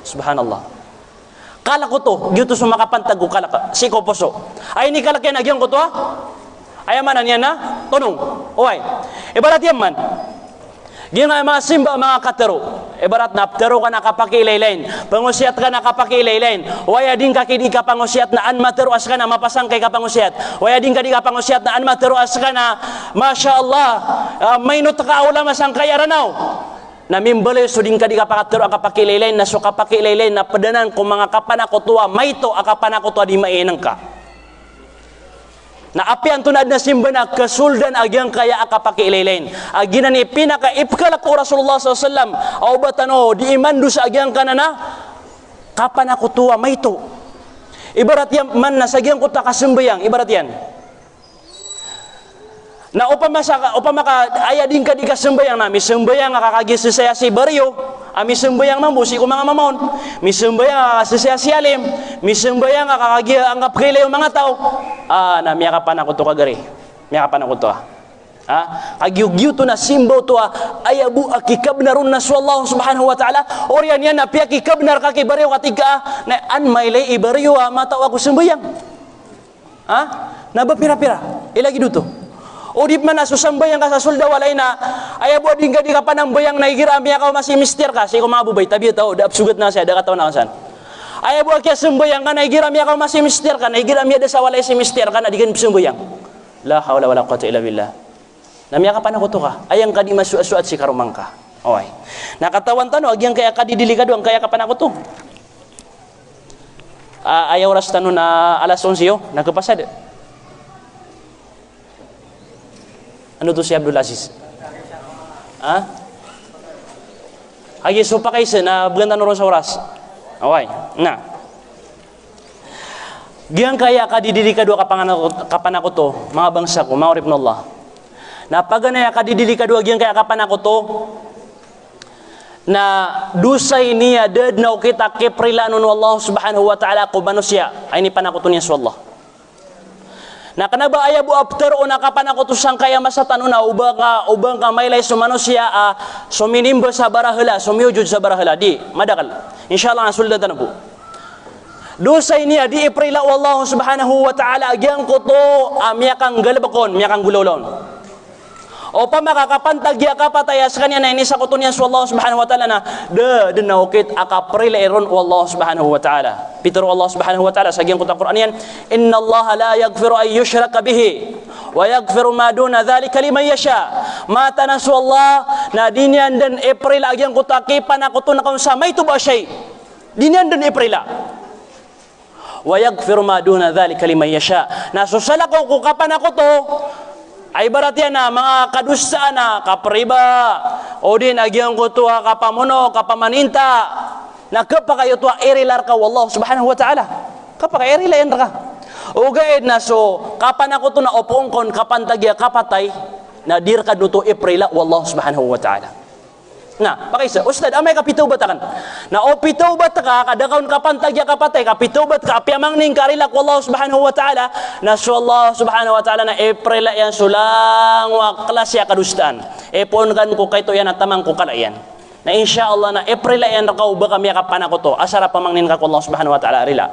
Subhanallah. Kalak ko to, gitu sumakapantag ko kalak. Siko poso. Ay ni kalak yan agyang ko to ha? Ayam mana yan na? Tonong. Oy. Ibarat yan man. Gina mga simba mga katero. Ibarat na aptero ka nakapakilailain. Pangusiat ka nakapakilailain. Waya din ka kidi ka pangusiat na an matero as ka na mapasang kay ka pangusiat. Waya din ka di ka pangusiat na an matero as ka na Masya Allah may not ka ulama sang kaya ranaw. Na mimbali so din ka di ka pakatero akapakilailain na so kapakilailain na padanan kung mga kapanakotua may to akapanakotua di mainang ka. Na apian tunad na simba na kasuldan agyang kaya akapakilailain. Aginan ni pinaka ipkalak ko Rasulullah SAW. Au batano di imandu sa agyang kanana kapan ako tuwa may to. Ibarat yan man na sa agyang kuta kasimbayang. Ibarat yan. Na upama ka aya din ka di kasimbayang na misimbayang kakagis saya si baryo. Ami sembayang mambusi ko mga mamon. Misembayang saya si alim. Misembayang kakagi anggap kile yung mga tao. Na miyakapan ako to kagari. Miyakapan ako to. Agyugyu to na simbo to ayabu akikab na ron na Allah subhanahu wa ta'ala. Oriyan yan na piyakikab na kakibariyo katika na an mailay ibariyo mataw ako sembayang. Naba pira-pira. Ilagi duto. O di man nasusambayang ka sa sulda walay na ayabu din ka di ka panambayang naigira miya ka masih mister ka. Sige ko mabubay tabi tao daap sugat na siya da kataw na kasan. Ayabu kaya sembayang ka naigira miya ka masih mister ka naigira miya da sa walay si mister ka na di kan sembayang. La hawla wala quwwata illa billah. Namya ka panakoto ka ayang ka di masuat-suat si karumang ka. Oy. Nakatawan tano agyang kaya ka di delikado ang kaya ka panakoto. Ayaw ras tano na alas 11 yo nagkapasad. Ano to si Abdul Aziz? Hagi supa kayo na buganda no sa oras. Okay. Na. Giyang kaya ka didili ka dua kapan ako to, mga bangsa ko, mga orip Allah. Na paganaya ka didili ka dua giyang kaya kapan ako to, na dusay niya dad na kita kiprilanon Allah subhanahu wa ta'ala ko manusia. Ay ni panakoto niya sa Allah. Na kanaba ayabu after o nakapan ako to sang kaya masatan una ubang ka maylay so manusia suminimba sa barahela sumiyujud sa barahela di madakal insyaallah nasuldan na po dosay niya di iprila wallahu subhanahu wa ta'ala agyang ko to miyakang galabakon miyakang gulolon o pa makakapantag ya kapatayas kanya na inisa ko to niya sa Allah subhanahu wa ta'ala na de naukit akaprila iron wallahu subhanahu wa ta'ala pitero Allah subhanahu wa ta'ala sa agyang ko ta Quran yan inna Allah la yaghfiru ay yushraka bihi wa yaghfiru ma duna dhalika liman yasha mata na sa Allah na dinyan dan April agyang ko ta kipan ako to na kung sa may tuba siya dinyan dan April wa yaghfiru ma duna dhalika liman yasha na susala ko kapan ako to ay barat yan na mga kadusta na kapriba o din agyang ko to kapamuno kapamaninta na kapakayo to irilar ka wallahu subhanahu wa ta'ala kapaka irilar yan ka o gaid na so kapan ako to na opongkon kapan tagya kapatay na dir ka duto iprila wallahu subhanahu wa ta'ala na pakisa ustad amay kapitawbat kan na o pitawbat ka kadakaon kapan tagya kapatay kapitawbat ka apyamang ning karilak wallahu subhanahu wa ta'ala na so Allah subhanahu wa ta'ala na iprila yan sulang wa klasya kadustaan epon kan ko kayto yan at tamang ko kalayan na insyaallah na iprila yan rakaw ba kami kapan ako to asara pamangnin ka ko Allah subhanahu wa ta'ala rila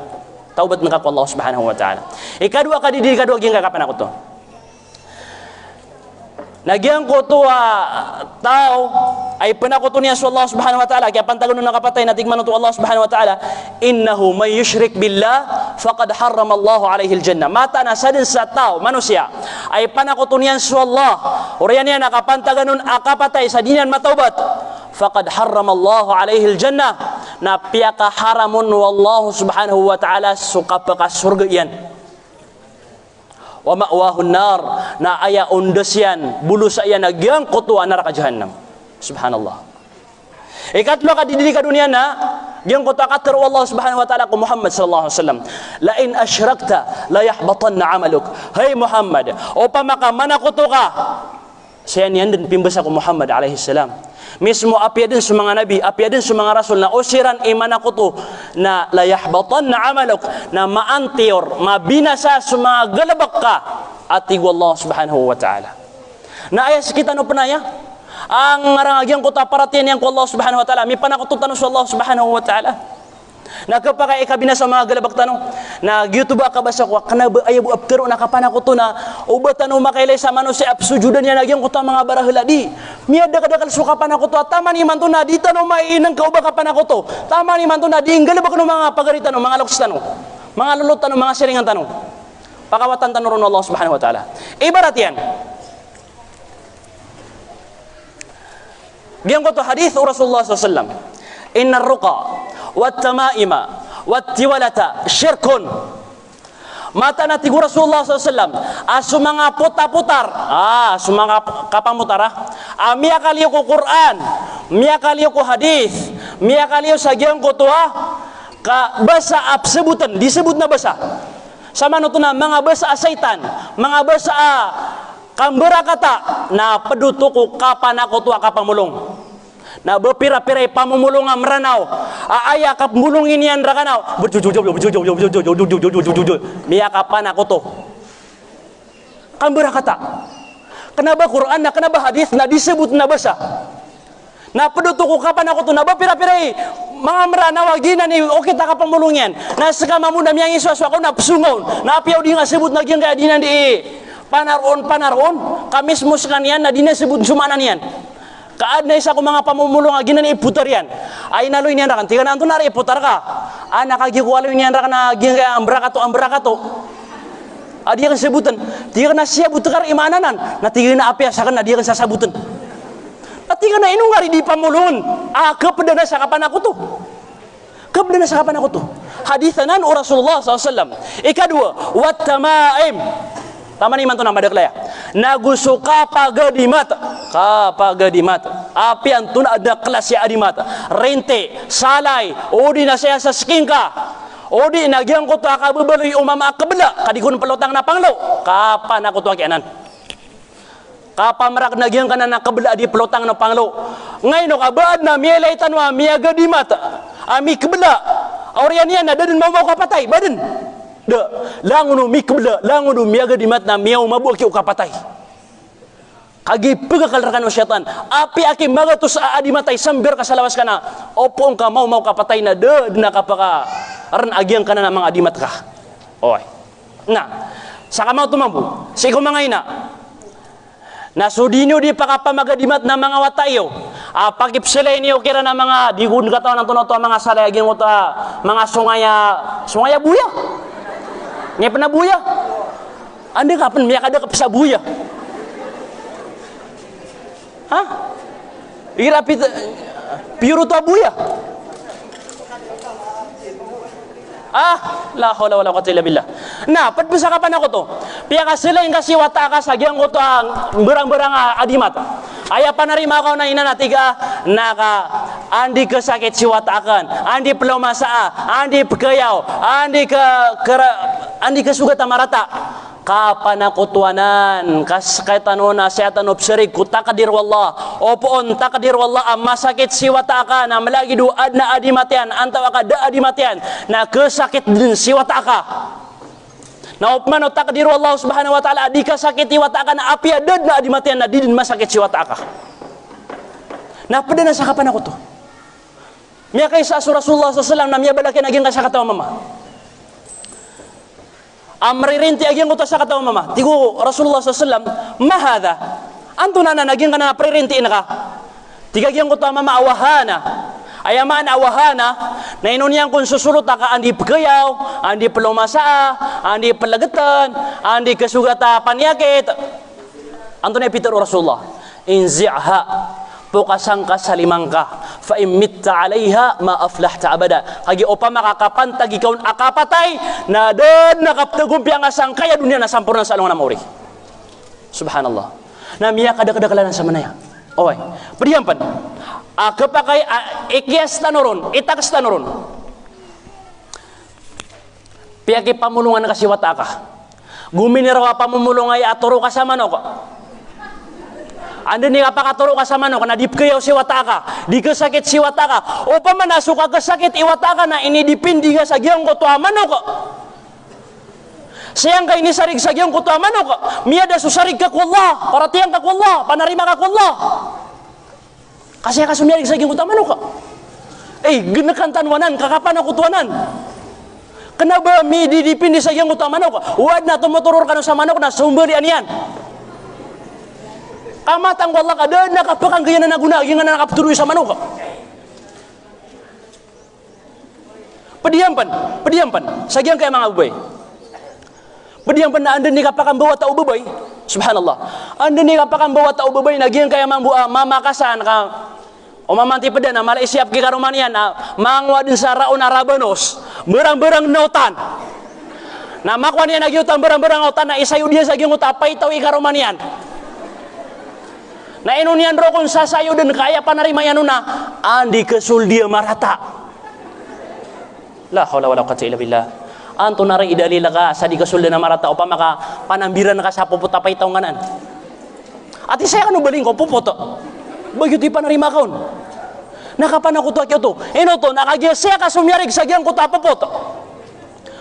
taubat na ka ko Allah subhanahu wa ta'ala ikadua ka di kadua gyang kapan ako to nagyang ko to tao ay panakoto niya sa Allah subhanahu wa ta'ala kaya pantagon ng kapatay na tigman to Allah subhanahu wa ta'ala innahu may yushrik billah faqad harrama Allah alayhi al-jannah mata na sa din sa tao manusia ay panakoto niya sa Allah uriyan niya nakapantagon ng kapatay sa dinyan mataubat faqad harrama Allah alayhi al-jannah na piyaka haramun wallahu subhanahu wa ta'ala sukapaka surga yan wa ma'wahun nar na aya undes yan bulus ayan nagyang kutuan neraka jahannam subhanallah ikatlo ka didili ka dunia na gyang kuta kater Allah subhanahu wa ta'ala ko Muhammad sallallahu alaihi wasallam la in asyrakta la yahbatanna amaluk hay Muhammad o pamaka manakuto ka siya niyan din pimbasa ko Muhammad alaihi salam mismo apya din sa mga nabi apya din sa mga rasul na usiran iman ako to na layahbatan na amalok na maantiyor mabinasa sa mga galabak ka atig Allah subhanahu wa ta'ala na ayas kita no panaya ang marangagyang ko ta paratian yang ko Allah subhanahu wa ta'ala mi panakututan sa Allah subhanahu wa ta'ala Na kapag ikabina sa mga galabak tanong, na gitu ba kabasa ko, kana ba ayabu apkero na kapana ko to na, uba tanong makailay sa mano si apsujudan niya nagyang ko to mga barahila di. Miyada kadakal suka pana ko to, tama ni man to na, di tanong mainang ka uba kapana ko to. Tama ni man to na, di galabak no mga pagaritan no, mga loks tanong, mga lulot tanong, mga siringan tanong. Pakawatan tanong ron Allah subhanahu wa ta'ala. Ibarat yan. Diyan ko to hadith Rasulullah SAW. Inna ruqa wat-tamaima wat-tiwalata syirkun. Mata na tigo Rasulullah SAW. Sumanga puta-putar. Sumanga kapamutar. Miya kaliyo ko Quran. Miya kaliyo ko hadith. Miya kaliyo sa giyang ko to ka basa sebutan. Disebut na basa. Sama no to na mga basa asaitan. Mga basa kambera kata na peduto ko kapan ako to kapamulong. Na bepira-pira pamumulong meranaw. Aya kapmulungin yan rakanaw. Miya kapan ako to. Kambera kata. Kenapa Quran na kenapa hadis na disebut na basa. Na peduto ko kapan ako to na bepira-pira mga meranaw gina ni okay ta kapamulong yan. Na sekama mo na miyang iswaswa ko na psungon. Na apiaw di nga sebut na gyan kaya dinan di panaron kamis mo sa kanyan na di na sebut sumanan yan. Kaad na isa ko mga pamumulong agin na iputar yan. Ay naloy niyan rakan. Tiga na ito na iputar ka. Nakagikualoy niyan rakan na ambrakato. Adi kan sebutan. Tiga na siya butakar imananan. Na tiga na api asakan na dia kan sasabutan. Na tiga na inong ngari di pamulungan. Kepada na sa kapan ako to. Kepada na sa kapan ako to. Hadithanan o Rasulullah SAW. Ikadua. Wat-tamaim. Tama ni man to na madaklaya. Naguso kapagadimat. Api antun ada kelas ya adimat. Rente, salay, odi na saya sa skingka. Odi nagyang ko to akababaloy umama akabla. Kadikun pelotang na panglo. Kapan ako to akianan? Kapan merak nagyang kana nakabla di pelotang na panglo. Ngayon no kabaad na mielay tanwa miagadimat. Ami kabla. Aurian yan na dadin mau kapatay. Badan. Langunu mikbla, langunu miaga di matna miau mabuak ki ukapatay. Kagi pagkakalrakan o syaitan. Api aki magatus aadi matay sambil kasalawas kana. Opong ka mau kapatay na na kapaka aran agiang kana na mga adimat ka. Oy. Na, saka mau tumambu. Sigo mga ina. Nasudinyo di pakapamagadimat na mga watayo. Pakip sila inyo kira na mga digun katawan ng tunoto mga salay agiang mga sungaya buya. Nga pernah buya? Anda kapan miyak ada kepesa buya? Hah? Ira piuru to buya? La haula wala quwwata illa billah. Nah, pad bisa kapan ako to? Piya ka sila yung kasi wata ka sa gyang ko to ang berang-berang adimat. Aya panarima ko na ina natiga naka andi kesakit si watakan, andi pelomasa, andi pekayaw, andi kesugat amarata. Kapan ako tuanan kaskaitanona seatan obserik ku takadir wallah opoon takadir wallah masakit si wataka na malagi duad na adimatian antaw ka da adimatian na kesakit din si wataka na opmano takadir wallah subhanahu wa ta'ala di kasakit si wataka na api adad na adimatian na din masakit si wataka na pada na sa kapan ako to miya kay sa Rasulullah SAW na miya balakin naging kasakatawa mama amririnti agyang ko sa katawa mama tigo Rasulullah SAW mahada anto na naging ka na pririnti na ka tigagyang ko mama awahana ayaman awahana na inunyang kung susulot ka andi pagayaw andi pelomasa andi pelagatan andi kesugata panyakit anto na ipitar Rasulullah inzi'ha pukasangka salimangka fa imitta alaiha ma aflahta abada kagi opa makakapantag ikaw akapatay na dad nakaptagumpi ang asang kaya dunia na sampurna sa along namuri subhanallah na miya kada-kadakalanan sa manaya oy padihampan kapakay ikias tanuron itakas tanuron piyaki pamulungan kasi wataka guminirawa pamumulong ay aturo ka sa manok anda ni apakaturo ka sa manok na dipkayaw si wataka di kesakit si wataka o pamanasuka kesakit iwataka na inidipindi ka sa giyang ko to manok sayang ka inisarig sa giyang ko to manok miya da susarig ka kullah paratiyang ka kullah panarima ka kullah kasi ka sumiyarig sa giyang ko to manok genekan tanwanan kakapan aku tuanan. Kenapa mi dipindi sa yang utama manok? Wad na tumuturur kanu sa manok na sumber anian. Amatang wallah kada nakapakang gaya na naguna yang nakapturu sa manok. Pediampan. Sagiang kaya mga ubay. Pediampan na anda ni kapakan bawa tau ubay. Subhanallah. Anda ni kapakan bawa tau ubay nagiang kaya mamakasan ka o mamanti pada na Malaysia ki karumanian mangwa din sa raon arabanos berang-berang nautan na makwan niya nagyutan berang-berang nautan na isayo dia sa gyung utapay taw ikarumanian na inunian ro kun sasayo din kaya panarima yan na andi kesul dia marata la haula wala quwwata illa billah anto nari idalila ka sa di kesul na marata upama ka panambiran ka sa puputapay taw nganan ati saya kan ubaling ko puputo begitu panarima kaun nakapan aku tuak itu ino to nakagesya ka sumyarig sa gyang ko tapopot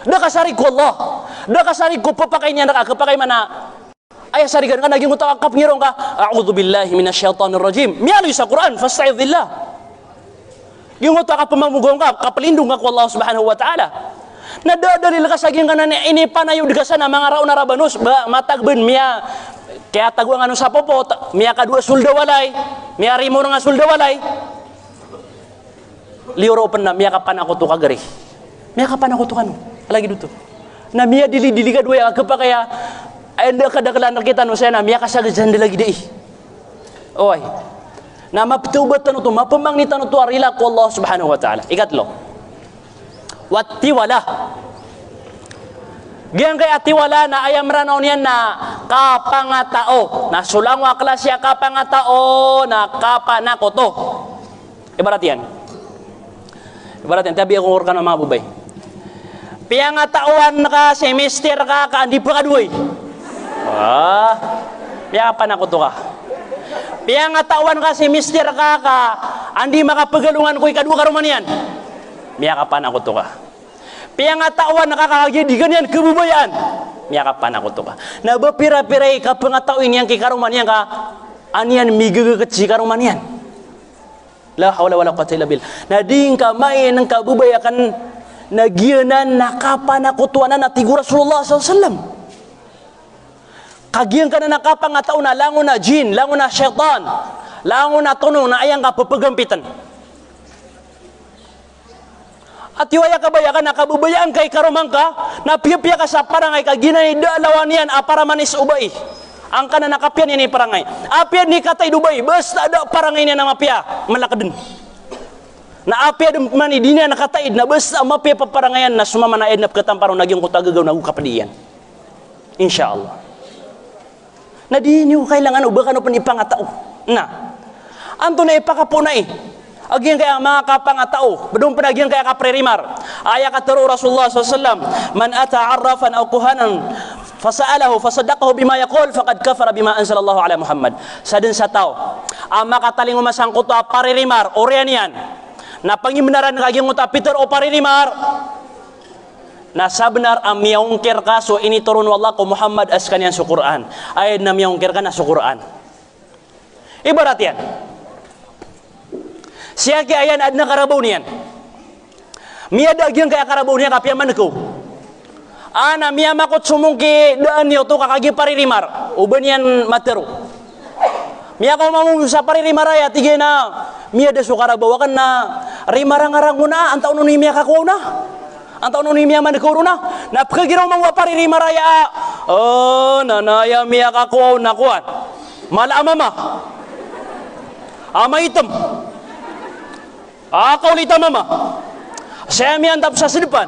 nakasarig ko Allah nakasarig ko papakai niya nakakapakay mana ay sarigan ka naging utakap ngirong ka a'udzu billahi minasyaitonir rajim miali sa Quran fasta'idz billah yung utakap pamamugong ka kapalindong ka ko Allah subhanahu wa ta'ala nadadalil ka sa gyang kanan ini panayud ka sana mga raon na rabanus matagben miya kaya tagwa nga sa popot, miya kadua sulda walay, miya rimo nga sulda walay. Liuro pa na, miya kapan ako to kagari. Miya kapan ako to kano? Lagi dito. Na miya dili-dili ka duwa, agpa kaya, ay hindi kadakalan nakita no siya na, miya kasagazan lagi di. Oy. Na maptubat na to, mapamangnitan na to, arila ko Allah subhanahu wa ta'ala. Ikatlo. Wattiwala. Giyang kay atiwala na ayam ranaw niyan na kapangatao. Na sulangwa klasya kapangatao na kapanakoto. Ibarat yan. Tabi ako urkan ng mga bubay. Piyangatawan ka, semester ka, hindi pa kaduoy. Piya kapanakoto ka. Piyangatawan ka, semester ka, hindi makapagalungan ko ikadua karuman yan. Piya kapanakoto ka. Piyangatawan nakakagadigan yan kebubayaan. Miyakapan ako to ka. Nabapira-piray ka pangatawin yan kikaruman yan ka. Aniyan migagakatsi karuman yan. La hawla wala quwwata illa billah. Nading ka may ng kabubayakan nagyanan nakapanakutuanan na tigur Rasulullah SAW. Kagiyan ka na nakapangataon na lango na jin, lango na syaitan, lango na tunong na ayang ka papagampitan. At iwaya kabaya ka nakabubayaan kay karumang ka na piya-piya ka sa parangay ka ginay dalawan yan para manis ubay ang ka na nakapian yan parangay apian ni katay dubay basta ada parangay niya na mapia malakadun na apia mani di niya nakataid na basta mapia paparangayan na sumama na ednap katamparo nagyong kutagagaw na kapadiyan insyaallah na di niyo kailangan uba ka no panipangatao na anto na ipakapunay agian kaya mga kapangatao bedong penagian kaya kaprerimar ayat kata Rasulullah SAW man ata arrafan aw kuhanan fasa'alahu fasaddaqahu bima yaqul faqad kafara bima anzalallahu ala Muhammad sadin sa tao ama kataling umasangkot a parerimar orian yan na pangimnaran kagian uta Peter o parerimar na sabenar am yaungkir ka so ini turun wallah ko Muhammad askan yan sa Quran ayat na yaungkir ka na sa Quran ibarat yan siya kaya ayan adna karabaw niyan. Miya dagyang kaya karabaw niya kapya manako. Ana miya makot sumungki daan niyo to kakagi paririmar. Uban yan matero. Miya ko mamung sa paririmar ay tigay na miya da sukarabaw kan na rimarang-arang una antaw no ni miya kakuha na. Antaw no ni miya manako na. Napakagiraw mang paririmar ay nanaya miya kakuha na kuan. Mala mama. Ama item. Kaulita mama. Saya miantap sa depan.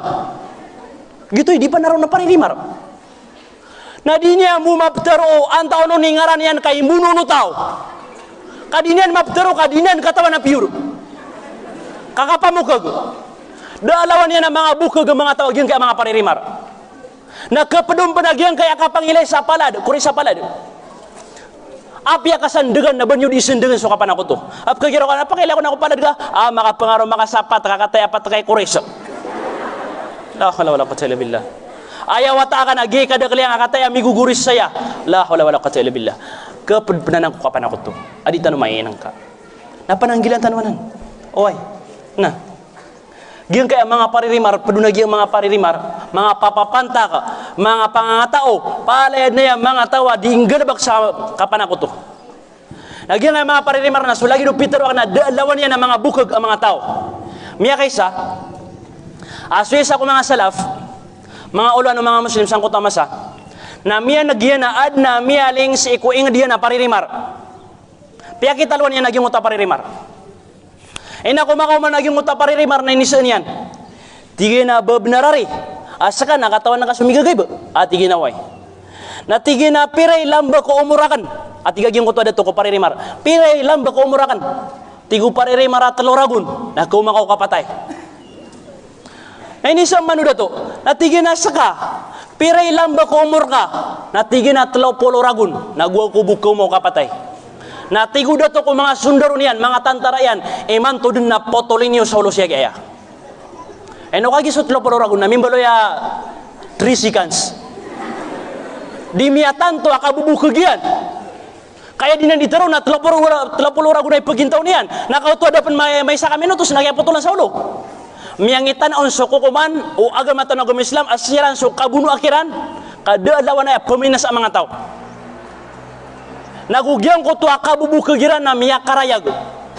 Gitu di panaraw na paririmar. Na di niya mo maptero antaw no ningaran yan kay muno no tao. Kadinian maptero kadinian katawan na piyuro. Kakapamukag. Dalawan yan ang mga bukag mga tawag yan kay mga paririmar. Na kapadong panagyan kaya kapangilay sa palad, kuri sa palad. Apya kasandegan na banyo di sendegan so kapan ako to. Ap kagiro ka na pakailan ko na ako palad ka. Makapangaro makasapat kakatay apat kay kuris. La hawla wala quwwata illa billah. Ayaw wata ka na gi kada kaliang akatay amiguguris saya. La hawla wala quwwata illa billah. Kapedpenanan ko kapan ako to. Adi tanu mainang ka. Napananggilan tanuanan. Oy. Na. Giyan kaya mga paririmar, padunagi ang mga paririmar, mga papapantak, mga pangatao, palayad na yan, mga tawa, di inggalabak sa kapanako to. Nagyan nga mga paririmar na sulagi do Peter na daalawan yan ang mga bukag ang mga tao. Miya kaysa, aswisa ko mga salaf, mga ulan ng mga Muslim sang kutamasa, na miya nagyan na ad na miya ling si ikuing diyan na paririmar. Piya kitalwan yan naging uta paririmar. Ina kumakaw man naging uta paririmar na inisan yan. Tigay na babnarari. Asa ka nakatawan na kasumigagay ba? At tigay na way. Na tigay na piray lamba ko umurakan. At igaging ko to adato ko paririmar. Piray lamba ko umurakan. Tigo paririmar at taloragun. Na kumakaw kapatay. Ay nisang manu dato. Na tigay na saka. Piray lamba ko umur ka. Na tigay na tlaw poloragun. Nagwa ko bukaw mo kapatay. Na tigo dato ko mga sundaro niyan, mga tantara yan, iman to din na potolin niyo sa ulo siya kaya. No kagisot lo poloragun na mimbalo ya 3 seconds. Di miya tanto akabubukag yan. Kaya di na ditaro na tlapoloragun ay pagintaw niyan. Nakauto dapan may sa kami nutos nagyapotolan sa ulo. Miyangitan on so kukuman o agama tanong Islam asiran so kabuno akiran kadalawan ay paminas ang mga tao. Nagugyang ko to akabubukagiran na miya karayag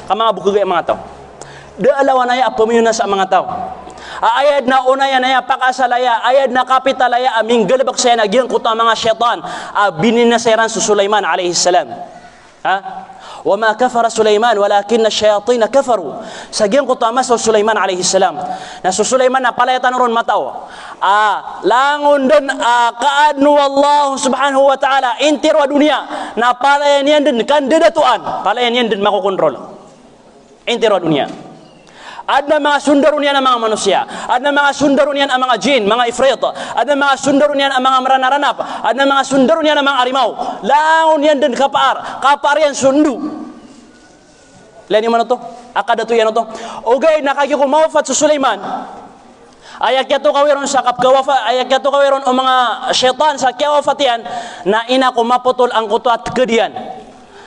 ka mga bukagay mga tao. Daalawan ay paminas ang mga tao. Ayad na unayan ay pakasalaya, ayad na kapitalaya aming galabak saya nagyang ko to mga syaitan bininasairan su Sulaiman alaihi salam. وما كفر سليمان ولكن الشياطين كفروا سجين قطامة سليمان عليه السلام نسو سليمان نپالaya tanurun matao langun dan kaadnu Allah subhanahu wa ta'ala intir wa dunia napalaya niyan din kandidatuan palaya niyan din makukontrol intir wa dunia. Ada mga sundaro niyan ang mga manusia, ada mga sundaro niyan ang mga jin, mga ifrit, ada mga sundaro niyan ang mga maranaranap, ada mga sundaro niyan ang mga arimaw. Laon yan din kapar yan sundu. Lani man to? Akada to yan to. Ogay nakagyo mawafat sa Sulaiman. Ayak yato kawiron sa kapkawafa, ayak yato kawiron o mga syaitan sa kawafatian na ina ko maputol ang kuto at kedian.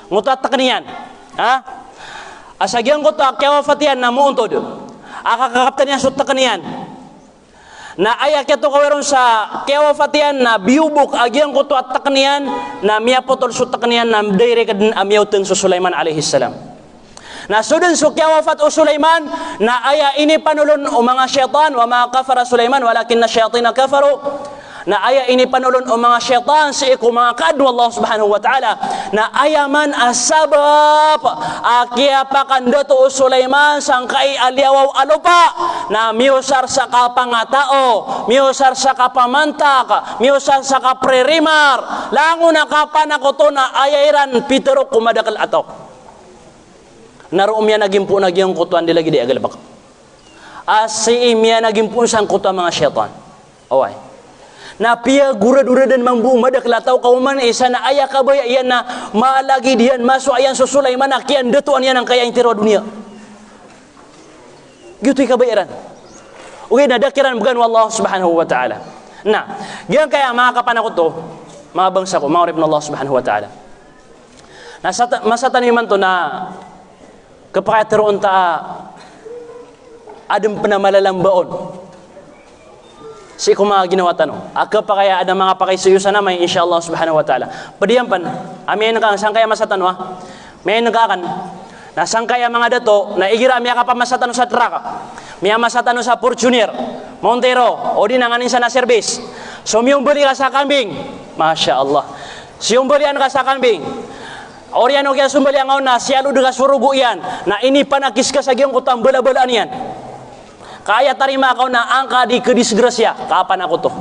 Nguto at takniyan. Asagyan ko to kawafatian na muuntod. Akakakaptan niya sutta kaniyan. Na ayak ito kawiron sa kawafatian na biubok agyan ko to at takniyan na miyapotol sutta kaniyan na dayre kadin amyawten sa Sulaiman alaihi salam. Na sudan so kawafat o Sulaiman na aya ini panulon o mga syaitan wa ma kafara Sulaiman walakin na syaitina kafaru. Na aya ini panulon o mga syaitan sa iku mga kadwa Allah subhanahu wa ta'ala na ayaman asabab akia pakandato o Sulaiman sangkai aliawaw alupa na miusar sa kapangatao miusar sa kapamantak miusar sa kaprerimar lango na kapanakoto na ayairan pitero kumadakal ato naroon miya naging po nagyang kutuan di lagi di agalabak asi miya naging po sang kutuan mga syaitan away na pia gura-dura dan mambu madak latau kauman isa na aya kabaya iyan na malagi diyan masuk ayan so Sulaiman akian datuan yan ang kaya intiro dunia gitu kabayaran ugi na dakiran bukan wallahu subhanahu wa ta'ala na yan kaya mga kapanakot to mga bangsa ko mga ribna Allah subhanahu wa ta'ala masataniman to na kapakatiroon ta adem penamalalang baon si kuma ginawa tanong akka pa kaya ada mga pakisuyusan na may insyaallah subhanahu wa ta'ala padiyan pan amin ka sang kaya masatan wa may nagakan na sang kaya mga dato na igira miya ka pa masatan sa truck miya masatan sa Fortuner Montero o di nanganin sa na service so miyong beli ka sa kambing masyaallah siyong belian ka sa kambing orian o kaya sumbali ang na siya luda ka surugo yan na ini panakis ka sa giyong kutang bala-balaan yan kaya tarima kau na angka di kedisgrasya kapan aku to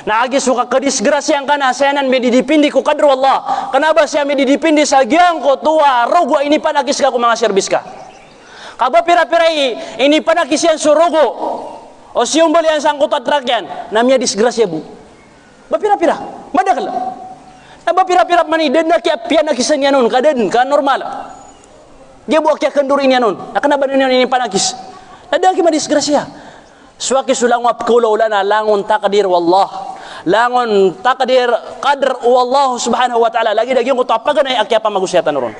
naagi suka kedisgrasya ang kana sayanan medidipindi ku kadru Allah kenapa saya medidipindi sa giyang ko tua rogo ini panakis ka ku mga serbis ka kaba pira-pira ini panakis yan surugo o siyong balian sang kutat rakyan namanya disgrasya bu bapira-pira madakal na bapira-pira mani den na kaya pianakisan yan nun kaden ka normal dia buat kia kendur ini anon. Akan apa ini panakis? Ada kima disgrasya. Suaki sulang wap kulo lana langun takdir wallah. Langun takdir qadr wallah subhanahu wa ta'ala. Lagi daging ko tapagan ay akya pa magusyatan ron.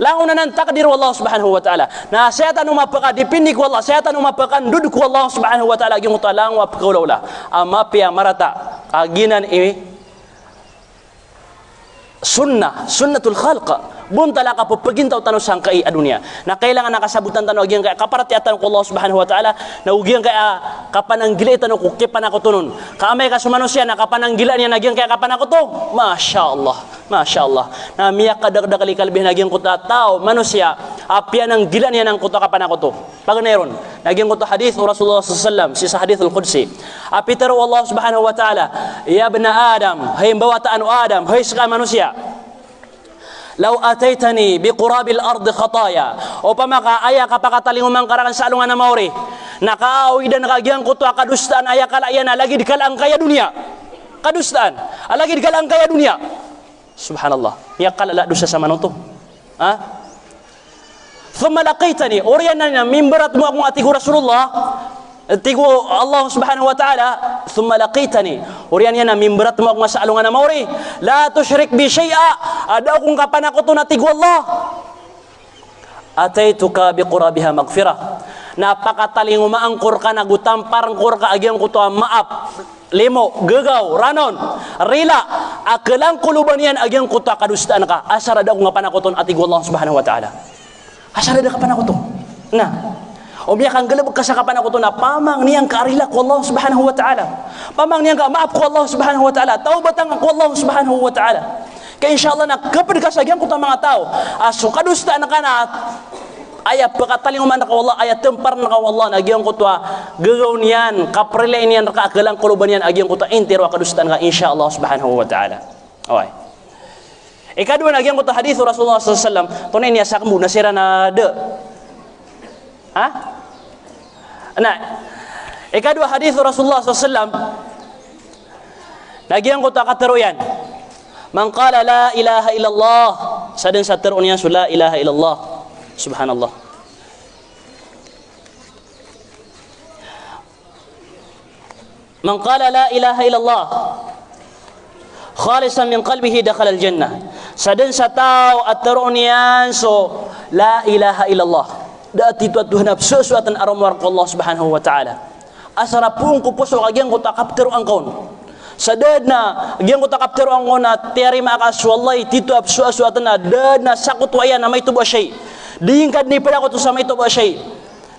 Langunan takdir Allah Subhanahu wa taala. Na setan umapaka dipindik wallah, setan umapakan duduk wallah Subhanahu wa taala gyung talang wa pakaulala. Ama pia marata aginan ini sunnatul khalq. Buntala ka pagpagintao tanu sangkai adunia. Na kailangan nakasabutan tanu agian kaya kaparatiatan ko Allah Subhanahu wa taala na ugian kaya kapananggila tanu ko kepan ako tunon. Kaamay ka sumanusia na kapananggila niya nagian kaya kapan ako to. Masya Allah. Na miyak kadagdakali kalbih nagian ko ta tao manusia apian ang gila niya nang kuto kapan ako to. Pagneron nagian ko to hadith Rasulullah sallallahu alaihi wasallam si hadithul qudsi. Api taro Allah Subhanahu wa taala, ya bna Adam, hay bawaan Adam, hay sa manusia. Law ataitani biqurabil ard khataya upama ka aya kapakataling umangkaran sa alungan na maori nakaawi dan nakagiang kuto kadustaan aya kalayan lagi dikalang kaya dunia kadustaan lagi dikalang kaya dunia subhanallah ya kalala dosa sa manuto ha thumma laqaitani uryanana mimbarat mo akong atigo Rasulullah tigo Allah Subhanahu wa taala thumma laqitani urian yana mimbarat mo akong sa alungan na maori la tusyrik bi syai'a ada kung kapan ako to natigo Allah ataituka biqurabiha maghfirah napakataling umaangkor ka nagutampar angkor ka agyang ko to maap limo gegaw ranon rila akelang kuluban yan agyang ko to kadustaan ka asar ada kung kapan ako to natigo Allah Subhanahu wa taala asar ada kapan ako to nah Umiya kang galab kasakapan ako to na pamang niyang kaarila ko Allah Subhanahu wa taala. Pamang niyang maaf ko Allah Subhanahu wa taala. Taubatang ko Allah Subhanahu wa taala. Kaya insyaallah na kapag kasagyan ko ta mga tao, aso kadusta na kana aya pagkataling man ka Allah aya tempar na ka Allah nagyang ko to gagaw niyan kaprila niyan ka agalang kuluban niyan agyang ko to intero kadusta na insyaallah Subhanahu wa taala. Okay. Ikadua nagyang ko to hadith Rasulullah sallallahu alaihi wasallam tunay niya sakmu nasira na de ha? Nah, ikadua hadis Rasulullah SAW. Lagian ko takataruyan. Man qala la ilaha illallah. Sadin sa tarun yan la ilaha illallah. Subhanallah. Man qala la ilaha illallah khalisan min qalbihi dakhala al-jannah. Sadin sa tao at tarun yan so la ilaha illallah. Dati tuat Tuhan sesuatu aramwar ko Allah Subhanahu wa taala asara pung ko puso agyang ko takaptero ang kaon sadad na agyang ko takaptero ang kaon na tiari maakas wallahi tito sesuatu na dad na sakot waya na may tubo shay diingkad ni pala ko to sa may tubo shay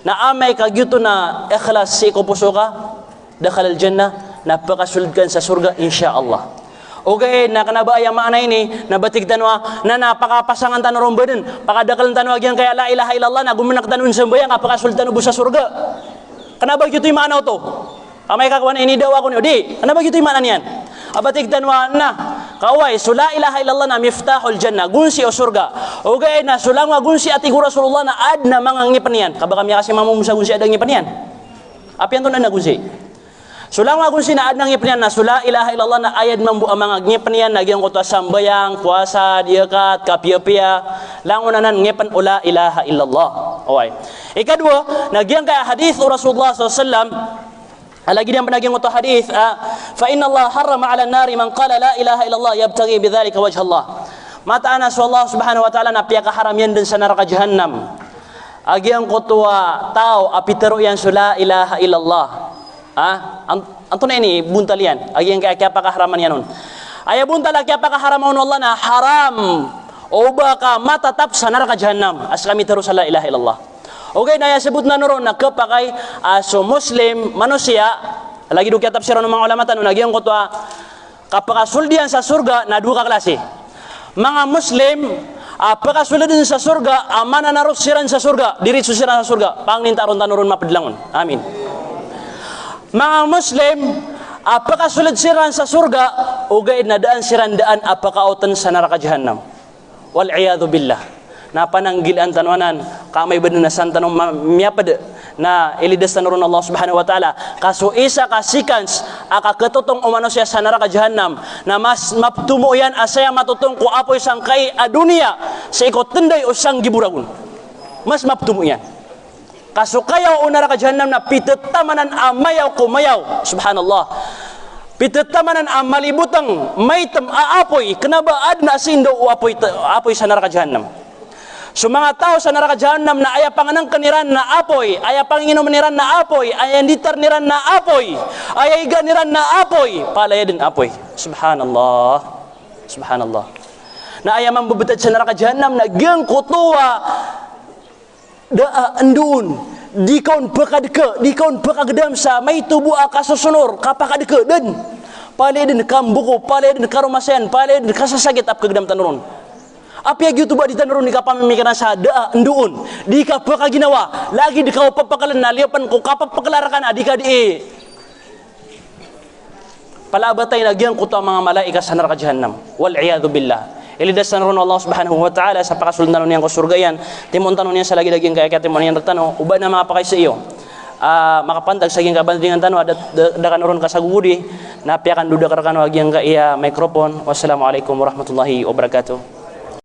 na amay kagyuto na ikhlas si ko puso ka dakhal al jannah napakasulod kan sa surga insyaallah. Okay, na kanabaya maana ini nabatig tanwa na napakapasangan tanong baden pakadakal tanwa agyan kaya la ilaha illallah na gumanak tanun sembayang apakasultan ubus sa surga. Kanaba gito yung maana to? Amay kakawan ini daw ako ni di. Kanaba gito yung maana niyan? Abatig tanwa na kaway so la ilaha illallah na miftahul jannah gunsi o surga. Okay, na sulang wa gunsi ati Rasulullah na ad na mga ngipan niyan. Kabaka miya kasi mamumusa gunsi adang ngipan niyan. Apian to na gunsi. Sulang agun sinaad ng ngipnian na sula ilaha illallah na ayad mambu ang mga ngipnian nagyang ko to sambayang puasa diakat kapia-pia langunanan ngipan ula ilaha illallah. Okay. Ikadua nagyang kay hadith Rasulullah sallallahu alaihi wasallam lagi dia nagyang ko to hadith fa inna Allah harrama 'ala an-nari man qala la ilaha illallah yabtaghi bidzalika wajha Allah. Mata ana Allah Subhanahu wa taala na piya kaharam yan din sa neraka jahannam. Agyang ko to tao apitero yan sula ilaha illallah. Anto na ini buntalian agi yang kaya pakaharaman yan nun aya buntala kaya pakaharaman Allah na haram o baka matatap sa neraka jahannam as kami terus la ilaha illallah. Okay na sebut na noron na kapakay aso muslim manusia lagi do kaya tafsiran ng mga ulama tanong agi ang kutwa kapakasuldian sa surga na dua klase mga muslim apakasulod din sa surga amana narot siran sa surga diri susiran sa surga pangnintaron tanuron mapadlangon amin. Mga Muslim, apakasulod siran sa surga, ugay na daan siran daan apakautan sa neraka jahannam. Wal'iyadu billah. Na pananggilan tanwanan, kamay ba na santanong miyapad na ilidas tanurun Allah Subhanahu wa ta'ala. Kaso isa kasikans, akakatutong umano siya sa neraka jahannam, na mas maptumo yan asaya matutong ko apoy sangkay adunia, sa ikot tenday o sang giburagun. Mas maptumo yan. Kaso kayaw o neraka jahannam na pitetamanan amayaw kumayaw. Subhanallah. Pitetamanan amalibutang maitam aapoy. Kenaba ad na asindo o apoy sa neraka jahannam. So mga tao sa neraka jahanam na aya panganang kaniran na apoy, aya panginginom niran na apoy, aya nditar niran na apoy, aya iga niran na apoy, palaya din apoy. Subhanallah. Subhanallah. Na aya mambubutad sa neraka jahanam na geng kutuwa daa andun di kaun pakadeke, di kaun pakagedam sa may tubuh akasusunur kapakadeke den. Palaya din kambuko, palaya din karumasayan, palaya din kasasagit ap kagedam tanurun. Apa yang gitu buat di tanurun di kapamimikiran sa daa enduun di kapaka ginawa lagi di kau papakalan na liapan ko kapapakalaran di ka di palabatay na gyang kuto ang mga malaika sa neraka jahanam wal iyadu billah. Ilidas sa narun Allah subhanahu wa ta'ala sa pakasulod na niyan ko surgayan timon tanon niya sa lagi-laging kaya timon niyan ratano uba na mga pakay sa iyo makapandag sa iyang kabandingan tano ada naron kasagudi napiakan duda karakano agyang ka iya microphone. Wassalamualaikum warahmatullahi wabarakatuh.